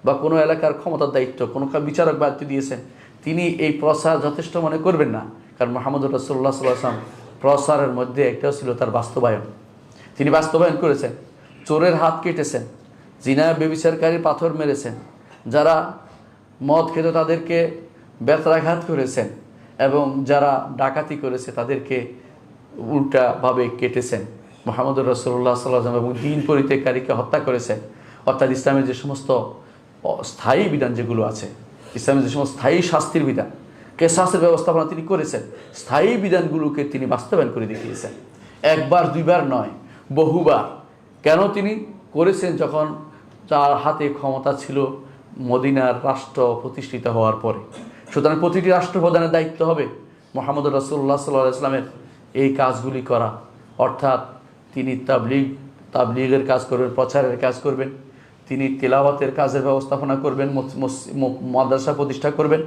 বা কোনো এলাকার ক্ষমতার দায়িত্ব, কোনো বিচারক দায়িত্ব দিয়েছেন, তিনি এই প্রচার যথেষ্ট মনে করবেন না। কারণ মুহাম্মদুর রাসূলুল্লাহ সাল্লাল্লাহু আলাইহি ওয়াসাল্লাম প্রচারের মধ্যে একটাও ছিল তার বাস্তবায়ন। তিনি বাস্তবায়ন করেছেন, চোরের হাত কেটেছেন, জিনা ব্যভিচারকারীর পাথর মেরেছেন, যারা মদ খেত তাদেরকে বেত্রাঘাত করেছেন, এবং যারা ডাকাতি করেছে তাদেরকে উল্টাভাবে কেটেছেন। মুহাম্মদুর রাসূলুল্লাহ সাল্লাল্লাহু আলাইহি ওয়াসাল্লাম এবং দ্বীন পরিত্যাগকারীকে হত্যা করেছেন। অর্থাৎ ইসলামের যে সমস্ত স্থায়ী বিধান যেগুলো আছে, ইসলামের যে সমস্ত স্থায়ী শাস্তির বিধান, কেসাসের ব্যবস্থাপনা তিনি করেছেন, স্থায়ী বিধানগুলোকে তিনি বাস্তবায়ন করে দেখিয়েছেন। একবার দুইবার নয়, বহুবার। কেন তিনি করেছেন? যখন তার হাতে ক্ষমতা ছিল মদিনার রাষ্ট্র প্রতিষ্ঠিত হওয়ার পরে। সুতরাং প্রতিটি রাষ্ট্রপ্রধানের দায়িত্ব হবে মুহাম্মদুর রাসূলুল্লাহ সাল্লাল্লাহু আলাইহি ওয়াসাল্লামের এই কাজগুলি করা। অর্থাৎ তিনি তাবলীগের কাজ করবেন, প্রচারের কাজ করবেন, তিনি তেলাওয়াতের কাজের ব্যবস্থাপনা করবেন, মাদ্রাসা প্রতিষ্ঠা করবেন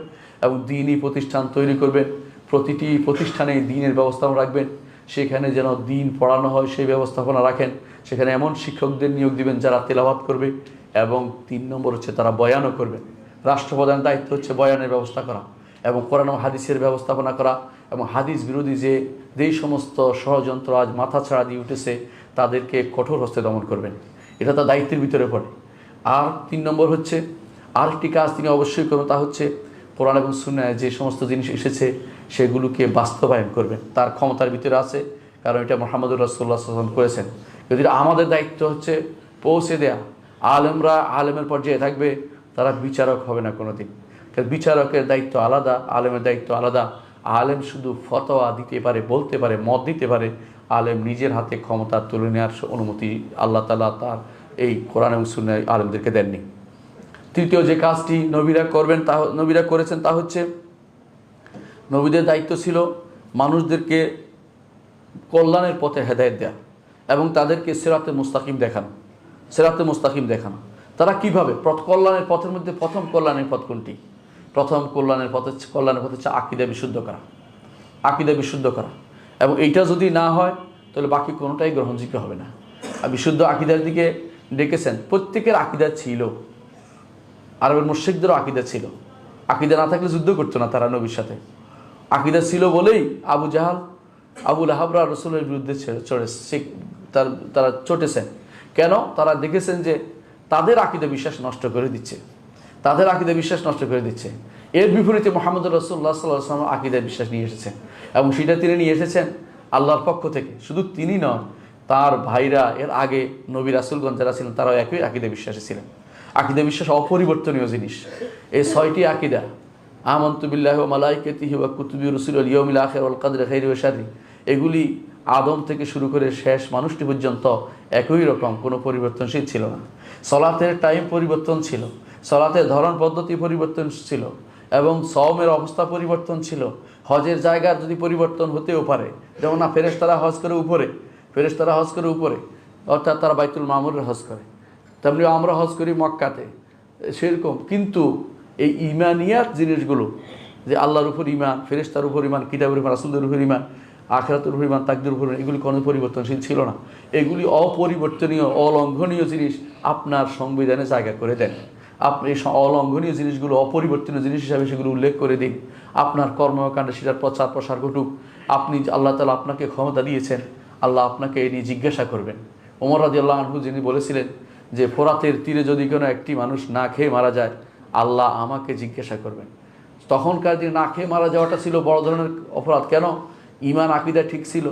এবং দ্বীনি প্রতিষ্ঠান তৈরি করবেন। প্রতিটি প্রতিষ্ঠানে দ্বীনের ব্যবস্থাপনা রাখবেন, সেখানে যেন দ্বীন পড়ানো হয় সেই ব্যবস্থাপনা রাখেন। সেখানে এমন শিক্ষকদের নিয়োগ দিবেন যারা তেলাওয়াত করবে, এবং 3 নম্বর হচ্ছে তারা বয়ানও করবেন। রাষ্ট্রপ্রধানের দায়িত্ব হচ্ছে বয়ানের ব্যবস্থা করা এবং কোরআন ও হাদিসের ব্যবস্থাপনা করা, এবং হাদিস বিরোধী যেই সমস্ত ষড়যন্ত্র আজ মাথা ছাড়া দিয়ে উঠেছে তাদেরকে কঠোর হস্তে দমন করবেন। এটা তার দায়িত্বের ভিতরে পড়ে। আর 3 নম্বর হচ্ছে আরেকটি কাজ তিনি অবশ্যই করবেন, তা হচ্ছে কোরআন এবং সুন্নাহয় যে সমস্ত জিনিস এসেছে সেগুলোকে বাস্তবায়ন করবেন। তার ক্ষমতার ভিতরে আছে, কারণ এটা মুহাম্মদুর রাসূলুল্লাহ সাল্লাল্লাহু আলাইহি ওয়াসাল্লাম করেছেন। যদি আমাদের দায়িত্ব হচ্ছে পৌঁছে দেয়া। আলেমরা আলেমের পর্যায়ে থাকবে, তারা বিচারক হবে না কোনো দিন। বিচারকের দায়িত্ব আলাদা, আলেমের দায়িত্ব আলাদা। আলেম শুধু ফতোয়া দিতে পারে, বলতে পারে, মত দিতে পারে। আলেম নিজের হাতে ক্ষমতা তুলে নেওয়ার অনুমতি আল্লাহ তাআলা তার এই কোরআন এবং সুন্নাহ আলেমদেরকে দেননি। তৃতীয় যে কাজটি নবীরা করেছেন তা হচ্ছে, নবীদের দায়িত্ব ছিল মানুষদেরকে কল্যাণের পথে হেদায়েত দেয়া এবং তাদেরকে সিরাতে মুস্তাকিম দেখানো। তারা কিভাবে কল্যাণের পথের মধ্যে প্রথম কল্যাণের পথ কোনটি? প্রথম কল্যাণের পথ হচ্ছে আকীদা বিশুদ্ধ করা। এবং এইটা যদি না হয় তাহলে বাকি কোনোটাই গ্রহণযোগ্য হবে না। আর বিশুদ্ধ আকীদার দিকে ডেকেছেন। প্রত্যেকের আকীদা ছিল, আরবের মুশরিকদেরও আকীদা ছিল। আকীদা না থাকলে যুদ্ধ করতো না তারা নবীর সাথে। আকীদা ছিল বলেই আবু জাহাল, আবু লাহাবরা রাসূলের বিরুদ্ধে তারা চটেছেন। কেন? তারা দেখেছেন যে তাদের আকীদা বিশ্বাস নষ্ট করে দিচ্ছে, তাদের আকীদা বিশ্বাস নষ্ট করে দিচ্ছে। এর বিপরীতে মুহাম্মদ রাসূলুল্লাহ সাল্লাল্লাহু আলাইহি ওয়াসাল্লাম আকীদা বিশ্বাস নিয়ে এসেছেন, এবং সেটা তিনি নিয়ে এসেছেন আল্লাহর পক্ষ থেকে। শুধু তিনি নন, তার ভাইরা এর আগে নবী রাসূলগণ যারা ছিলেন তারাও একই আকীদা বিশ্বাসী ছিলেন। আকীদা বিশ্বাস অপরিবর্তনীয় জিনিস। এই 6টি আকীদা, আমানতু বিল্লাহি ওয়া মালাইকাতিহি ওয়া কুতুবিহি ওয়া রুসুলিহি ওয়াল ইয়াউমিল আখির ওয়াল কদরি খাইরি ওয়া শাররি, এগুলি আদম থেকে শুরু করে শেষ মানুষটি পর্যন্ত একই রকম, কোনো পরিবর্তনশীল ছিল না। সলাতের টাইম পরিবর্তন ছিল, সলাতের ধরন পদ্ধতি পরিবর্তন ছিল, এবং সওমের অবস্থা পরিবর্তন ছিল। হজের জায়গা যদি পরিবর্তন হতেও পারে, যেমন না ফেরেশতারা হজ করে উপরে, ফেরেশতারা হজ করে উপরে, অর্থাৎ তারা বাইতুল মামুরের হজ করে, তেমনি আমরা হজ করি মক্কাতে, সেরকম। কিন্তু এই ইমানিয়াত জিনিসগুলো, যে আল্লাহর উপর ইমান, ফেরেশতার উপর ইমান, কিতাবের উপর, রাসূলের উপর ইমান, আখিরাতের উপর ইমান, তাকদীরের উপর ইমান, এগুলি কোনো পরিবর্তনশীল ছিল না। এগুলি অপরিবর্তনীয়, অলঙ্ঘনীয় জিনিস আপনার সংবিধানে জায়গা করে দেন। আপনি এই অলঙ্ঘনীয় জিনিসগুলো অপরিবর্তনীয় জিনিস হিসাবে সেগুলো উল্লেখ করে দিন। আপনার কর্মকাণ্ডে সেটার প্রচার প্রসার ঘটুক। আপনি, আল্লাহ তাআলা আপনাকে ক্ষমতা দিয়েছেন, আল্লাহ আপনাকে এ নিয়ে জিজ্ঞাসা করবেন। ওমর রাদিয়াল্লাহু আনহু যিনি বলেছিলেন যে ফোরাতের তীরে যদি কোনো একটি মানুষ না খেয়ে মারা যায়, আল্লাহ আমাকে জিজ্ঞাসা করবেন। তখনকার দিনে না খেয়ে মারা যাওয়াটা ছিল বড় ধরনের অপরাধ। কেন? ঈমান আকীদা ঠিক ছিল,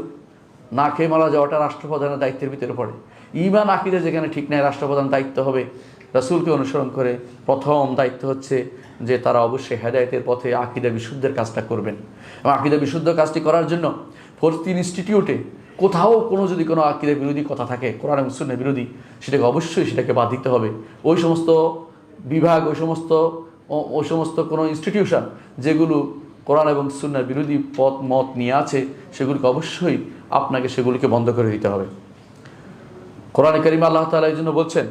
না খেয়ে মারা যাওয়াটা রাষ্ট্রপ্রধানের দায়িত্বের ভিতরে পড়ে। ঈমান আকীদা যেখানে ঠিক নাই, রাষ্ট্রপ্রধান দায়িত্ব হবে রাসূলকে অনুসরণ করে। প্রথম দায়িত্ব হচ্ছে যে তারা অবশ্যই হেদায়েতের পথে আকীদা বিশুদ্ধের কাজটা করবেন, এবং আকীদা বিশুদ্ধ কাজটি করার জন্য ফলস্তিন ইনস্টিটিউটে কোথাও যদি কোনো আকীদা বিরোধী কথা থাকে, কোরআন এবং সুন্নাহ বিরোধী, সেটাকে অবশ্যই বাদ দিতে হবে। ওই সমস্ত বিভাগ, ওই সমস্ত কোনো ইনস্টিটিউশন যেগুলো কোরআন এবং সুন্নাহ বিরোধী মত নিয়ে আছে, সেগুলিকে অবশ্যই আপনাকে সেগুলিকে বন্ধ করে দিতে হবে। কোরআনে কারিমে আল্লাহ তাআলা এই জন্য বলছেন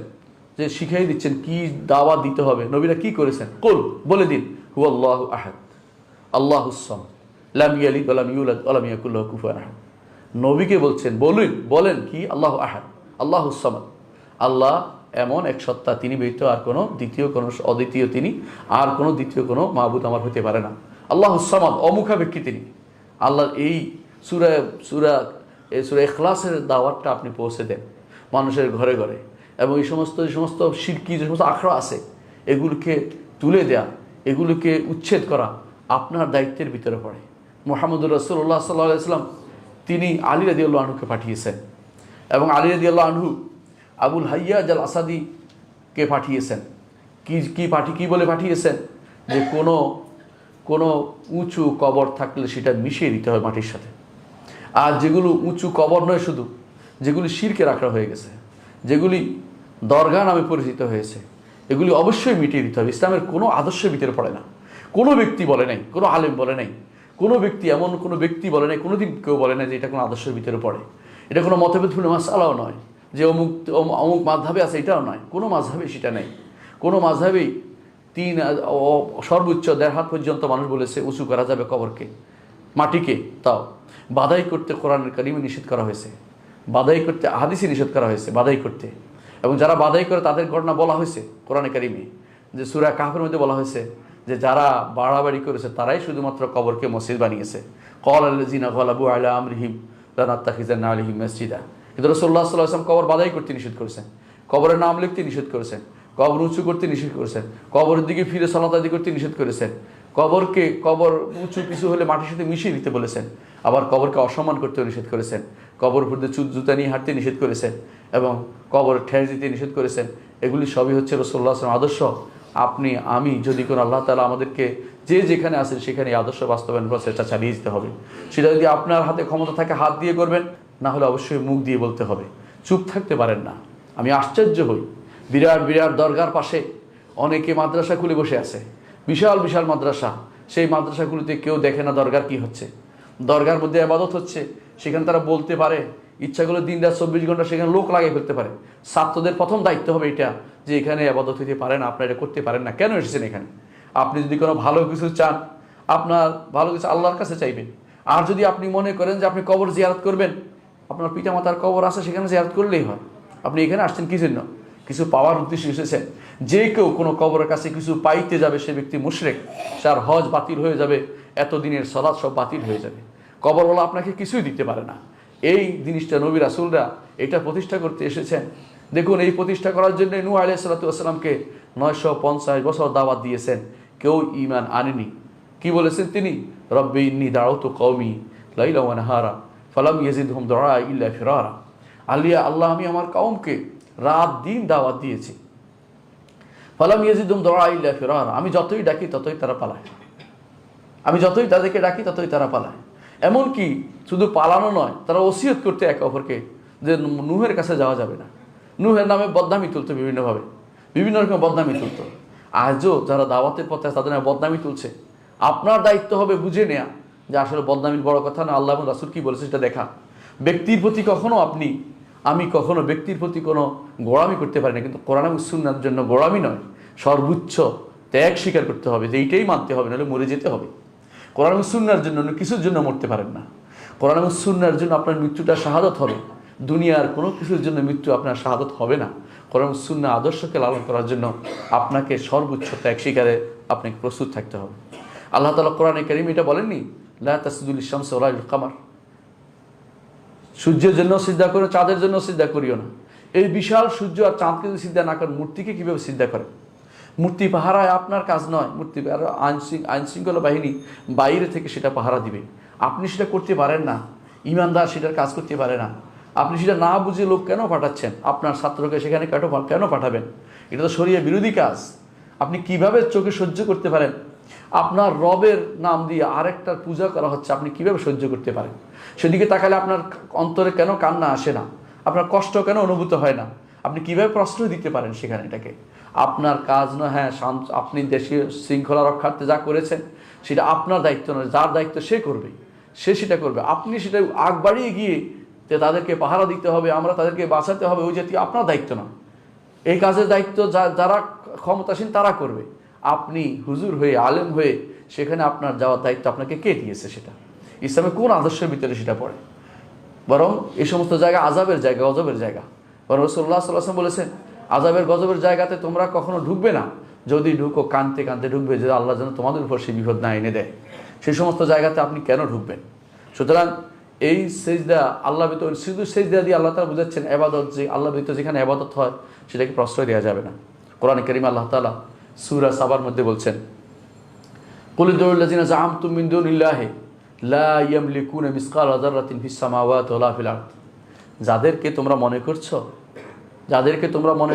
যে শিখিয়ে দিচ্ছেন কি দাওয়াত দিতে হবে। নবীরা কি করেছেন? কুল, বলে দিন, হুয়াল্লাহু আহাদ আল্লাহুস সামাদ লাম ইয়ালিদ ওয়া লাম ইউলাদ ওয়া লাম ইয়াকুল লাহু কুফুয়ান আহাদ। নবীকে বলছেন, বলেন কি? আল্লাহু আহাদ, আল্লাহুস সামাদ, আল্লাহ এমন এক সত্তা, তিনি ব্যতীত আর কোনো অদ্বিতীয় তিনি, আর কোনো দ্বিতীয় কোনো মাবুদ আমার হতে পারে না। আল্লাহুস সামাদ, অমুখাপেক্ষী তিনি। আল্লাহ এই সূরা ইখলাসের দাওয়াতটা আপনি পৌঁছে দেন মানুষের ঘরে ঘরে, এবং এই সমস্ত শিরকি যে সমস্ত আখড়া আছে এগুলোকে তুলে দেয়া, এগুলোকে উচ্ছেদ করা আপনার দায়িত্বের ভিতরে পড়ে। মুহাম্মদুর রাসূলুল্লাহ সাল্লাল্লাহু আলাইহি ওয়াসাল্লাম তিনি আলী রাদিয়াল্লাহু আনহুকে পাঠিয়েছেন, এবং আলী রাদিয়াল্লাহু আনহু আবুল হাইয়াজ আল আসাদিকে পাঠিয়েছেন। কি বলে পাঠিয়েছেন? যে কোনো উঁচু কবর থাকলে সেটা মিশিয়ে দিতে হয় মাটির সাথে। আর যেগুলো উঁচু কবর নয়, শুধু যেগুলি শিরকে রাখা হয়ে গেছে, যেগুলি দরগা নামে পরিচিত হয়েছে, এগুলি অবশ্যই মিটিয়ে দিতে হবে। ইসলামের কোনো আদর্শের ভিতরে পড়ে না। কোনো ব্যক্তি বলে নাই, কোনো আলেম বলে নাই, কোনো ব্যক্তি বলে নাই, কোনোদিন কেউ বলে নাই যে এটা কোনো আদর্শের ভিতরে পড়ে। এটা কোনো মতভেদপূর্ণ মাসআলাও নয় যে অমুক মাযহাবে আছে, এটাও নয়। কোনো মাযহাবে সেটা নেই। কোনো মাযহাবেই সর্বোচ্চ 1.5 হাত পর্যন্ত মানুষ বলেছে উঁচু করা যাবে কবরকে, মাটিকে। তাও বাদাই করতে কোরআনের কারিমে নিষেধ করা হয়েছে, বাদাই করতে হাদিসে নিষেধ করা হয়েছে, বাদাই করতে। এবং যারা বাদাই করে তাদের ঘটনা বলা হয়েছে কোরআনে কারিমে, যে সূরা কাহফের মধ্যে বলা হয়েছে যে যারা বাড়াবাড়ি করেছে তারাই শুধুমাত্র কবরকে মসজিদ বানিয়েছে। ক্বালা আল্লাযীনা গালাবু আলা আমরিহিম লানাত্তাখিযান্না আলাইহিম মাসজিদা। কিন্তু রাসূলুল্লাহ সাল্লাল্লাহু আলাইহি ওয়াসাল্লাম কবর বাদাই করতে নিষেধ করেছেন, কবরের নাম লিখতে নিষেধ করেছেন, কবর উঁচু করতে নিষেধ করেছেন, কবরের দিকে ফিরে সালাত আদি করতে নিষেধ করেছেন, কবর উঁচু কিছু হলে মাটির সাথে মিশিয়ে দিতে বলেছেন, আবার কবরকে অসম্মান করতেও নিষেধ করেছেন, কবর উপর দিয়ে জুতা নিয়ে হাঁটতে নিষেধ করেছেন, এবং কবর ঠেস দিতে নিষেধ করেছেন। এগুলি সবই হচ্ছে রাসূলুল্লাহ সাল্লাল্লাহু আলাইহি ওয়াসাল্লাম আদর্শ। আমি যদি কোনো আল্লাহ তাআলা আমাদেরকে যেখানে আছেন সেখানে এই আদর্শ বাস্তবায়ন করার চেষ্টা চালিয়ে যেতে হবে। সেটা যদি আপনার হাতে ক্ষমতা থাকে হাত দিয়ে করবেন, না হলে অবশ্যই মুখ দিয়ে বলতে হবে। চুপ থাকতে পারেন না। আমি আশ্চর্য হই, বিরাট দরগার পাশে অনেকে মাদ্রাসা খুলে বসে আছে, বিশাল মাদ্রাসা। সেই মাদ্রাসাগুলিতে কেউ দেখে না দরগার কি হচ্ছে। দরগার মধ্যে ইবাদত হচ্ছে, সেখানে তারা বলতে পারে ইচ্ছাগুলো দিন রাত 24 ঘন্টা সেখানে লোক লাগিয়ে ফেলতে পারে। ছাত্রদের প্রথম দায়িত্ব হবে এটা, যে এখানে ইবাদত হতে পারে না, আপনারা এটা করতে পারেন না, কেন এসেছেন এখানে? আপনি যদি কোনো ভালো কিছু চান, আপনার ভালো কিছু আল্লাহর কাছে চাইবেন। আর যদি আপনি মনে করেন যে আপনি কবর জিয়ারত করবেন, আপনার পিতামাতার কবর আছে সেখানে জিয়ারত করলেই হয়। আপনি এখানে আসছেন কি জন্য? কিছু পাওয়ার উদ্দেশ্যে এসেছেন। যে কেউ কোনো কবরের কাছে কিছু পাইতে যাবে সে ব্যক্তি মুশরিক, তার হজ বাতিল হয়ে যাবে, এতদিনের সালাত সব বাতিল হয়ে যাবে। কবরওয়ালা আপনাকে কিছুই দিতে পারে না। এই জিনিসটা নবী রাসূলরা এটা প্রতিষ্ঠা করতে এসেছেন। দেখুন, এই প্রতিষ্ঠা করার জন্য নূহ আলাইহিস সালাতু ওয়াস সালামকে 950 বছর দাওয়াত দিয়েছেন, কেউ ঈমান আনেনি। কি বলেছেন তিনি? রব্বি ইন্নী দাউতু কওমি লাইলা ওয়া নাহারা ফালাম ইয়াজিদহুম দুআই ইল্লা ফিরারা। আল্লাহ, আমি আমার কওমকে রাত দিন দাওয়াত দিয়েছি, ফালাম ইয়াজিদহুম দুআই ইল্লা ফিরারা, আমি যতই ডাকি ততই তারা পালায়, আমি যতই তাদেরকে ডাকি ততই তারা পালায়। এমনকি শুধু পালানো নয়, তারা ওসিয়ত করতে একে অপরকে যে নূহের কাছে যাওয়া যাবে না। নূহের নামে বদনামি তুলতো, বিভিন্নভাবে বিভিন্ন রকম বদনামি তুলতো। আজও যারা দাওয়াতের পথে আছে তাদের নামে বদনামি তুলছে। আপনার দায়িত্ব হবে বুঝে নেওয়া যে আসলে বদনামির বড় কথা না, আল্লাহ এবং রাসূল কি বলেছে সেটা দেখা। ব্যক্তির প্রতি কখনো আমি কখনো ব্যক্তির প্রতি কোনো গোড়ামি করতে পারি না, কিন্তু কোরআন এবং সুন্নাহর জন্য গোড়ামি নয়, সর্বোচ্চ ত্যাগ স্বীকার করতে হবে, যে এইটাই মানতে হবে, নাহলে মরে যেতে হবে। কোরআন এবং সুন্নাহর জন্য অন্য কিছুর জন্য মরতে পারেন না। কোরআন এবং সুন্নাহর জন্য আপনার মৃত্যুটা শাহাদত হবে, দুনিয়ার কোনো কিছুর জন্য মৃত্যু আপনার শাহাদত হবে না। কোরআন এবং সুন্নাহ আদর্শকে লালন করার জন্য আপনাকে সর্বোচ্চ ত্যাগ স্বীকারে আপনাকে প্রস্তুত থাকতে হবে। আল্লাহ তাআলা কোরআনে কারীম এটা বলেননি, লা তাসজুদু লিশ-শামসি ওয়া লা লিল-কামার, সূর্যের জন্য সিজদা করো, চাঁদের জন্য সিজদা করিও না। এই বিশাল সূর্য আর চাঁদকে যদি সিজদা না করেন, মূর্তিকে কীভাবে সিজদা করে? মূর্তি পাহারায় আপনার কাজ নয়, মূর্তি আইনশৃঙ্খলা বাহিনী বাইরে থেকে সেটা পাহারা দিবে, আপনি সেটা করতে পারেন না। ইমানদার সেটার কাজ করতে পারে না। আপনি সেটা না বুঝে লোক কেন পাঠাচ্ছেন? আপনার ছাত্রকে সেখানে কেন পাঠাবেন? এটা তো শরিয়া বিরোধী কাজ। আপনি কিভাবে চোখে সহ্য করতে পারেন? আপনার রবের নাম দিয়ে আরেকটার পূজা করা হচ্ছে, আপনি কিভাবে সহ্য করতে পারেন? সেদিকে তাকালে আপনার অন্তরে কেন কান্না আসে না? আপনার কষ্ট কেন অনুভূত হয় না? আপনি কিভাবে প্রশ্রয় দিতে পারেন সেখানে? এটাকে আপনার কাজ নয়। হ্যাঁ, আপনি দেশীয় শৃঙ্খলা রক্ষার্থে যা করেছেন সেটা আপনার দায়িত্ব নয়, যার দায়িত্ব সে করবে, সে সেটা করবে। আপনি সেটা আগ বাড়িয়ে গিয়ে যে তাদেরকে পাহারা দিতে হবে, আমরা তাদেরকে বাঁচাতে হবে, ওই জাতীয় আপনার দায়িত্ব নয়। এই কাজের দায়িত্ব যারা ক্ষমতাসীন তারা করবে। আপনি হুজুর হয়ে, আলেম হয়ে সেখানে আপনার যাওয়ার দায়িত্ব আপনাকে কে দিয়েছে? সেটা ইসলামে কোন আদর্শের ভিতরে সেটা পড়ে? বরং এই সমস্ত জায়গা আযাবের জায়গা, গজবের জায়গা। বরং রাসূলুল্লাহ সাল্লাল্লাহু আলাইহি ওয়াসাল্লাম বলেছেন, আযাবের গজবের জায়গাতে তোমরা কখনো ঢুকবে না, যদি ঢুকো কাঁদতে কাঁদতে ঢুকবে, যে আল্লাহ যেন তোমাদের উপর সেই বিপদ না এনে দেয়। সেই সমস্ত জায়গাতে আপনি কেন ঢুকবেন? সুতরাং এই সেজদা আল্লাহ ব্যতীত, শুধু সেজদা দিয়ে আল্লাহ তাআলা বুঝাচ্ছেন ইবাদত, যে আল্লাহ ব্যতীত যেখানে ইবাদত হয় সেটাকে প্রশ্রয় দেওয়া যাবে না। কোরআনে কারীমে আল্লাহ তাআলা সূরা সাবার মধ্যে বলছেন, কুল উদউল্লাযিনা যাআমতুম মিন দুনিল্লাহি লা ইয়ামলিকুনা মিসকালা যাররাতিন ফিস সামাওয়াতি ওয়ালা ফিল আরদ। যাদেরকে তোমরা মনে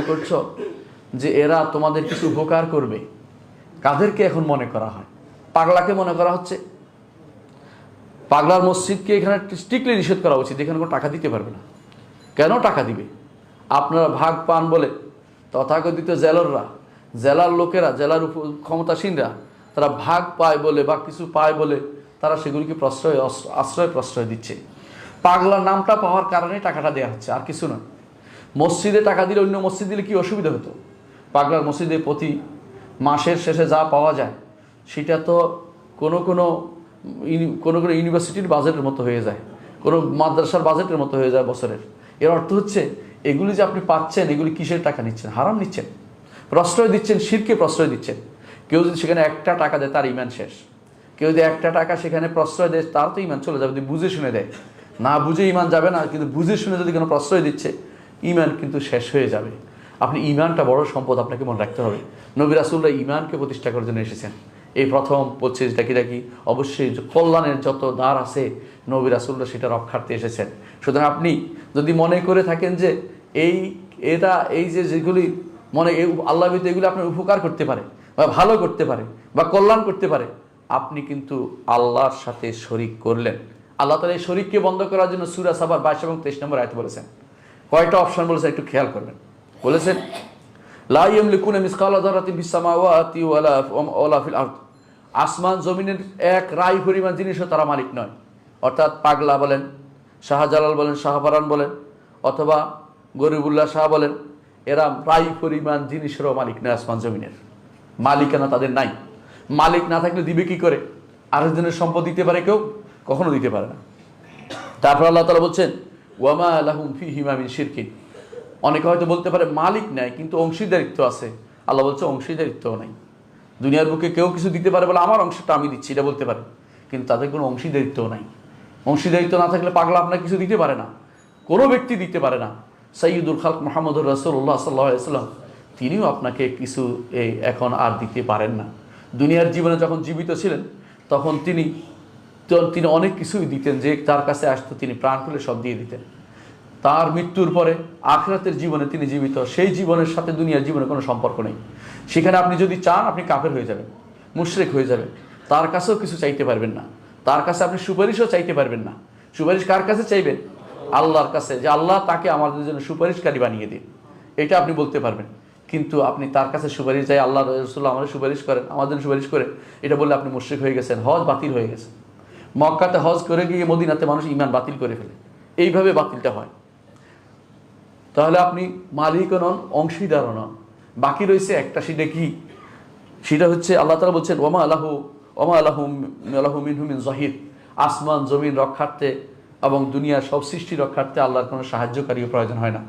করছো যে এরা তোমাদের কিছু উপকার করবে, কাদেরকে এখন মনে করা হয়? পাগলাকে মনে করা হচ্ছে। পাগলার মসজিদকে এখানে স্ট্রিক্টলি নিষেধ করা উচিত, এখানে কোনো টাকা দিতে পারবে না। কেন টাকা দিবে? আপনারা ভাগ পান বলে তথাকথিত জেলার লোকেরা, জেলার ক্ষমতাসীনরা তারা ভাগ পায় বলে বা কিছু পায় বলে তারা সেগুলিকে আশ্রয় দিচ্ছে। পাগলার নামটা পাওয়ার কারণে টাকাটা দেওয়া হচ্ছে, আর কিছু নয়। মসজিদে টাকা দিলে অন্য মসজিদ দিলে কি অসুবিধা হতো? পাগলার মসজিদে প্রতি মাসের শেষে যা পাওয়া যায় সেটা তো কোনো ইউনিভার্সিটির বাজেটের মতো হয়ে যায়, কোনো মাদ্রাসার বাজেটের মতো হয়ে যায় বছরের। এর অর্থ হচ্ছে এগুলি যে আপনি পাচ্ছেন, এগুলি কিসের টাকা নিচ্ছেন? হারাম নিচ্ছেন, প্রশ্রয় দিচ্ছেন, শিরকে প্রশ্রয় দিচ্ছেন। কেউ যদি সেখানে একটা টাকা দেয় তার ঈমান শেষ। কেউ যদি একটা টাকা সেখানে প্রশ্রয় দেয় তার তো ঈমান চলে যাবে, যদি বুঝে শুনে দেয়। না বুঝে ঈমান যাবে না, কিন্তু বুঝে শুনে যদি কোনো প্রশ্রয় দিচ্ছে ঈমান কিন্তু শেষ হয়ে যাবে। আপনি ঈমানটা বড় সম্পদ, আপনাকে মনে রাখতে হবে। নবী রাসূলরা ঈমানকে প্রতিষ্ঠা করার জন্য এসেছেন। এই প্রথম বলছে ডাকি অবশ্যই কল্যাণের যত দ্বার আছে নবী রাসূলরা সেটা রক্ষার্থে এসেছেন। সুতরাং আপনি যদি মনে করে থাকেন যে যেগুলি আল্লাহ ব্যতীত এগুলি আপনার উপকার করতে পারে বা ভালো করতে পারে বা কল্যাণ করতে পারে, আপনি কিন্তু আল্লাহর সাথে শরীক করলেন। আল্লাহ তাআলা এই শরীককে বন্ধ করার জন্য সূরা সাবার 22 এবং 23 নম্বর আয়াতে বলেছেন। কয়টা অপশন বলেছেন একটু খেয়াল করবেন। বলেছেন লা ইয়ামলিকুনা মিসকালা যাররাতিন ফিস সামাওয়াতি ওয়ালা ফিল আরদ। আসমান জমিনের এক রাই পরিমাণ জিনিসও তারা মালিক নয়। অর্থাৎ পাগলা বলেন, শাহজালাল বলেন, শাহপারান বলেন, অথবা গরিবুল্লাহ শাহ বলেন, এরা রাই পরিমাণ জিনিসেরও মালিক নয়। আসমান জমিনের মালিকানা তাদের নাই। মালিক না থাকলে দিবে কি করে? আরেকজনের সম্পদ দিতে পারে কেউ? কখনো দিতে পারে না। তারপর আল্লাহ তাআলা বলছেন ওয়ামা লাহুম ফীহিমা মিন শিরকিন, অনেকে হয়তো বলতে পারে মালিক নাই, কিন্তু অংশীদারিত্ব আছে। আল্লাহ বলছে অংশীদারিত্বও নাই। দুনিয়ার বুকে কেউ কিছু দিতে পারে বলে আমার অংশটা আমি দিচ্ছি, এটা বলতে পারে, কিন্তু তাদের কোনো অংশীদারিত্বও নাই। অংশীদারিত্ব না থাকলে পাগলা আপনার কিছু দিতে পারে না, কোনো ব্যক্তি দিতে পারে না। সাইয়্যিদুল খালক মুহাম্মদুর রাসূলুল্লাহ সাল্লাল্লাহু আলাইহি ওয়াসাল্লাম তিনিও আপনাকে কিছু এখন আর দিতে পারেন না। দুনিয়ার জীবনে যখন জীবিত ছিলেন তখন তিনি অনেক কিছুই দিতেন, যে তার কাছে আসতো তিনি প্রাণ খুলে সব দিয়ে দিতেন। তার মৃত্যুর পরে আখিরাতের জীবনে তিনি জীবিত, সেই জীবনের সাথে দুনিয়ার জীবনে কোনো সম্পর্ক নেই। সেখানে আপনি যদি চান আপনি কাফের হয়ে যাবেন, মুশরিক হয়ে যাবেন, তার কাছেও কিছু চাইতে পারবেন না, তার কাছে আপনি সুপারিশও চাইতে পারবেন না। সুপারিশ কার কাছে চাইবেন? আল্লাহর কাছে, যে আল্লাহ তাকে আমাদের জন্য সুপারিশকারী বানিয়ে দিন, এটা আপনি বলতে পারবেন। কিন্তু আপনি তার কাছে সুপারিশ চাই, আল্লাহ রাসূলুল্লাহ আমাদের সুপারিশ করেন, আমাদের জন্য সুপারিশ করে, এটা বললে আপনি মুশরিক হয়ে গেছেন, হজ বাতিল হয়ে গেছে। মক্কাতে হজ করে গিয়ে মদিনাতে মানুষ ঈমান বাতিল করে ফেলে, এইভাবে বাতিলটা হয়। তাহলে আপনি মালিকও নন, অংশীদারও নন। বাকি রয়েছে একটা, সেটা কি? সেটা হচ্ছে আল্লাহ তাআলা বলছেন ওমা আলাহু মিনহু মিন যাহির, আসমান জমিন রক্ষার্থে এবং দুনিয়ার সব সৃষ্টি রক্ষার্থে আল্লাহর কোনো সাহায্যকারীও প্রয়োজন হয় না।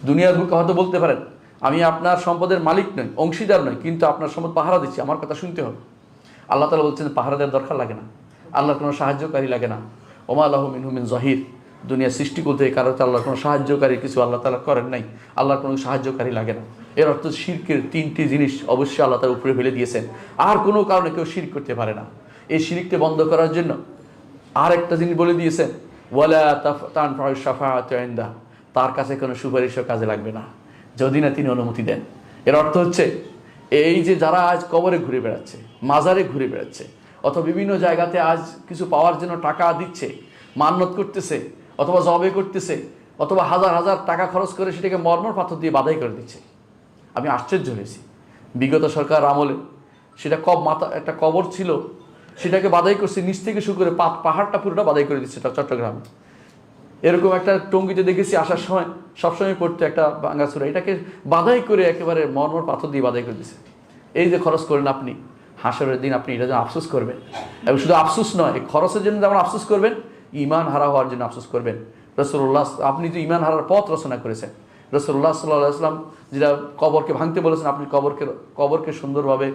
দুনিয়ার বুকে হয়তো বলতে পারেন আমি আপনার সম্পদের মালিক নই, অংশীদার নই, কিন্তু আপনার সম্পদ পাহারা দিচ্ছি, আমার কথা শুনতে হবে। আল্লাহ তাআলা বলছেন পাহারা দেওয়ার দরকার লাগে না, আল্লাহর কোনো সাহায্যকারী লাগে না। ওমা আলাহু মিনহু মিন যাহির, দুনিয়া সৃষ্টি করতে কারো আল্লাহর কোনো সাহায্যকারী কিছু আল্লাহ তাআলা করেন নাই, আল্লাহর কোনো সাহায্যকারী লাগে না। এর অর্থ শিরকের তিনটি জিনিস অবশ্যই আল্লাহ তাআলা উপরে ফেলে দিয়েছেন, আর কোনো কারণে কেউ শিরক করতে পারে না। এই শিরককে বন্ধ করার জন্য আর একটা জিনিস বলে দিয়েছেন, ওয়ালা তানফাউ শাফাআতু ইনদা, তার কাছে কোনো সুপারিশও কাজে লাগবে না যদি না তিনি অনুমতি দেন। এর অর্থ হচ্ছে এই যে যারা আজ কবরে ঘুরে বেড়াচ্ছে, মাজারে ঘুরে বেড়াচ্ছে, অথবা বিভিন্ন জায়গাতে আজ কিছু পাওয়ার জন্য টাকা দিচ্ছে, মান্নত করতেছে, অথবা জবে করতেছে, অথবা হাজার হাজার টাকা খরচ করে সেটাকে মর্মর পাথর দিয়ে বাধাই করে দিচ্ছে। আমি আশ্চর্য হয়েছি, বিগত সরকার আমলে সেটা একটা কবর ছিল, সেটাকে বাধাই করছে, নিচ থেকে শুরু করে পাহাড়টা পুরোটা বাধাই করে দিচ্ছে চট্টগ্রামে। এরকম একটা টঙ্গিতে দেখেছি আসার সময় সবসময় পড়তো একটা বাঙ্গাসুরা, এটাকে বাধাই করে একেবারে মর্মর পাথর দিয়ে বাধাই করে দিচ্ছে। এই যে খরচ করলেন আপনি, হাসরের দিন আপনি এটা যেন আফসোস করবেন, এবং শুধু আফসোস নয়, এই খরচের জন্য যেমন আফসোস করবেন, ঈমান হারা হওয়ার জন্য আফসোস করবেন। রাসূলুল্লাহ, আপনি যে ঈমান হারার পথ রচনা করেছেন, রাসূলুল্লাহ সাল্লাল্লাহু আলাইহি ওয়াসাল্লাম যেটা কবরকে ভাঙতে বলেছেন, আপনি কবরকে সুন্দরভাবে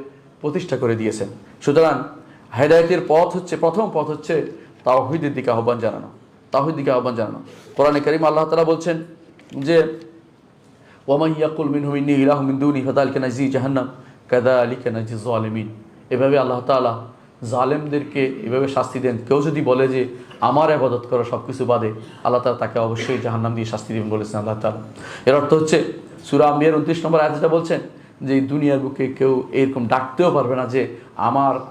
প্রতিষ্ঠা করে দিয়েছেন। সুতরাং হেদায়েতের পথ হচ্ছে, প্রথম পথ হচ্ছে তাওহীদের দিকে আহ্বান জানানো, তাওহীদের দিকে আহ্বান জানানো। কোরআনে কারীম আল্লাহ তাআলা বলছেন যে ওয়া মান ইয়াকুল মিনহুম ইন্নী ইলাহুম মিন দুনি ফাযালিকা নাজি জাহান্নাম কাযালিকা নাজি যালিমিন। এভাবে আল্লাহ তাআলা জালেমদেরকে এভাবে শাস্তি দেন। কেউ যদি বলে যে আমার ইবাদত করো সব কিছু বাদে, আল্লাহ তাআলা তাকে অবশ্যই জাহান্নাম দিয়ে শাস্তি দেবেন বলেছেন আল্লাহ তাআলা। এর অর্থ হচ্ছে সূরা আম্বিয়ার 29 নম্বর আয়াতে বলছেন যে দুনিয়ার বুকে কেউ এরকম ডাকতেও পারবে না যে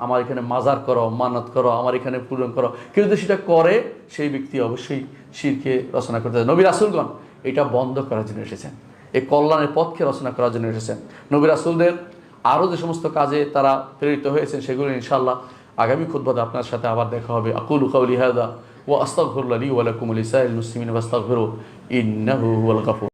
আমার এখানে মাজার করো, মানত করো, আমার এখানে পূরণ করো। কেউ যদি সেটা করে সেই ব্যক্তি অবশ্যই শিরকে রচনা করতে হবে। নবী রাসূলগণ এটা বন্ধ করার জন্য এসেছেন, এই কল্যাণের পথকে রচনা করার জন্য এসেছেন। নবী রাসূলদের আরও যে সমস্ত কাজে তারা প্রেরিত হয়েছেন সেগুলো ইনশাআল্লাহ আগামী খুতবাতে আপনার সাথে আবার দেখা হবে। আকুলু কাওলি হাযা ওয়া আস্তাগফিরুল্লাহ লি ওয়া লাকুম ওয়া লিসাইরিল মুসলিমিন ফাস্তাগফিরু ইন্নাহু হুয়াল গফুর।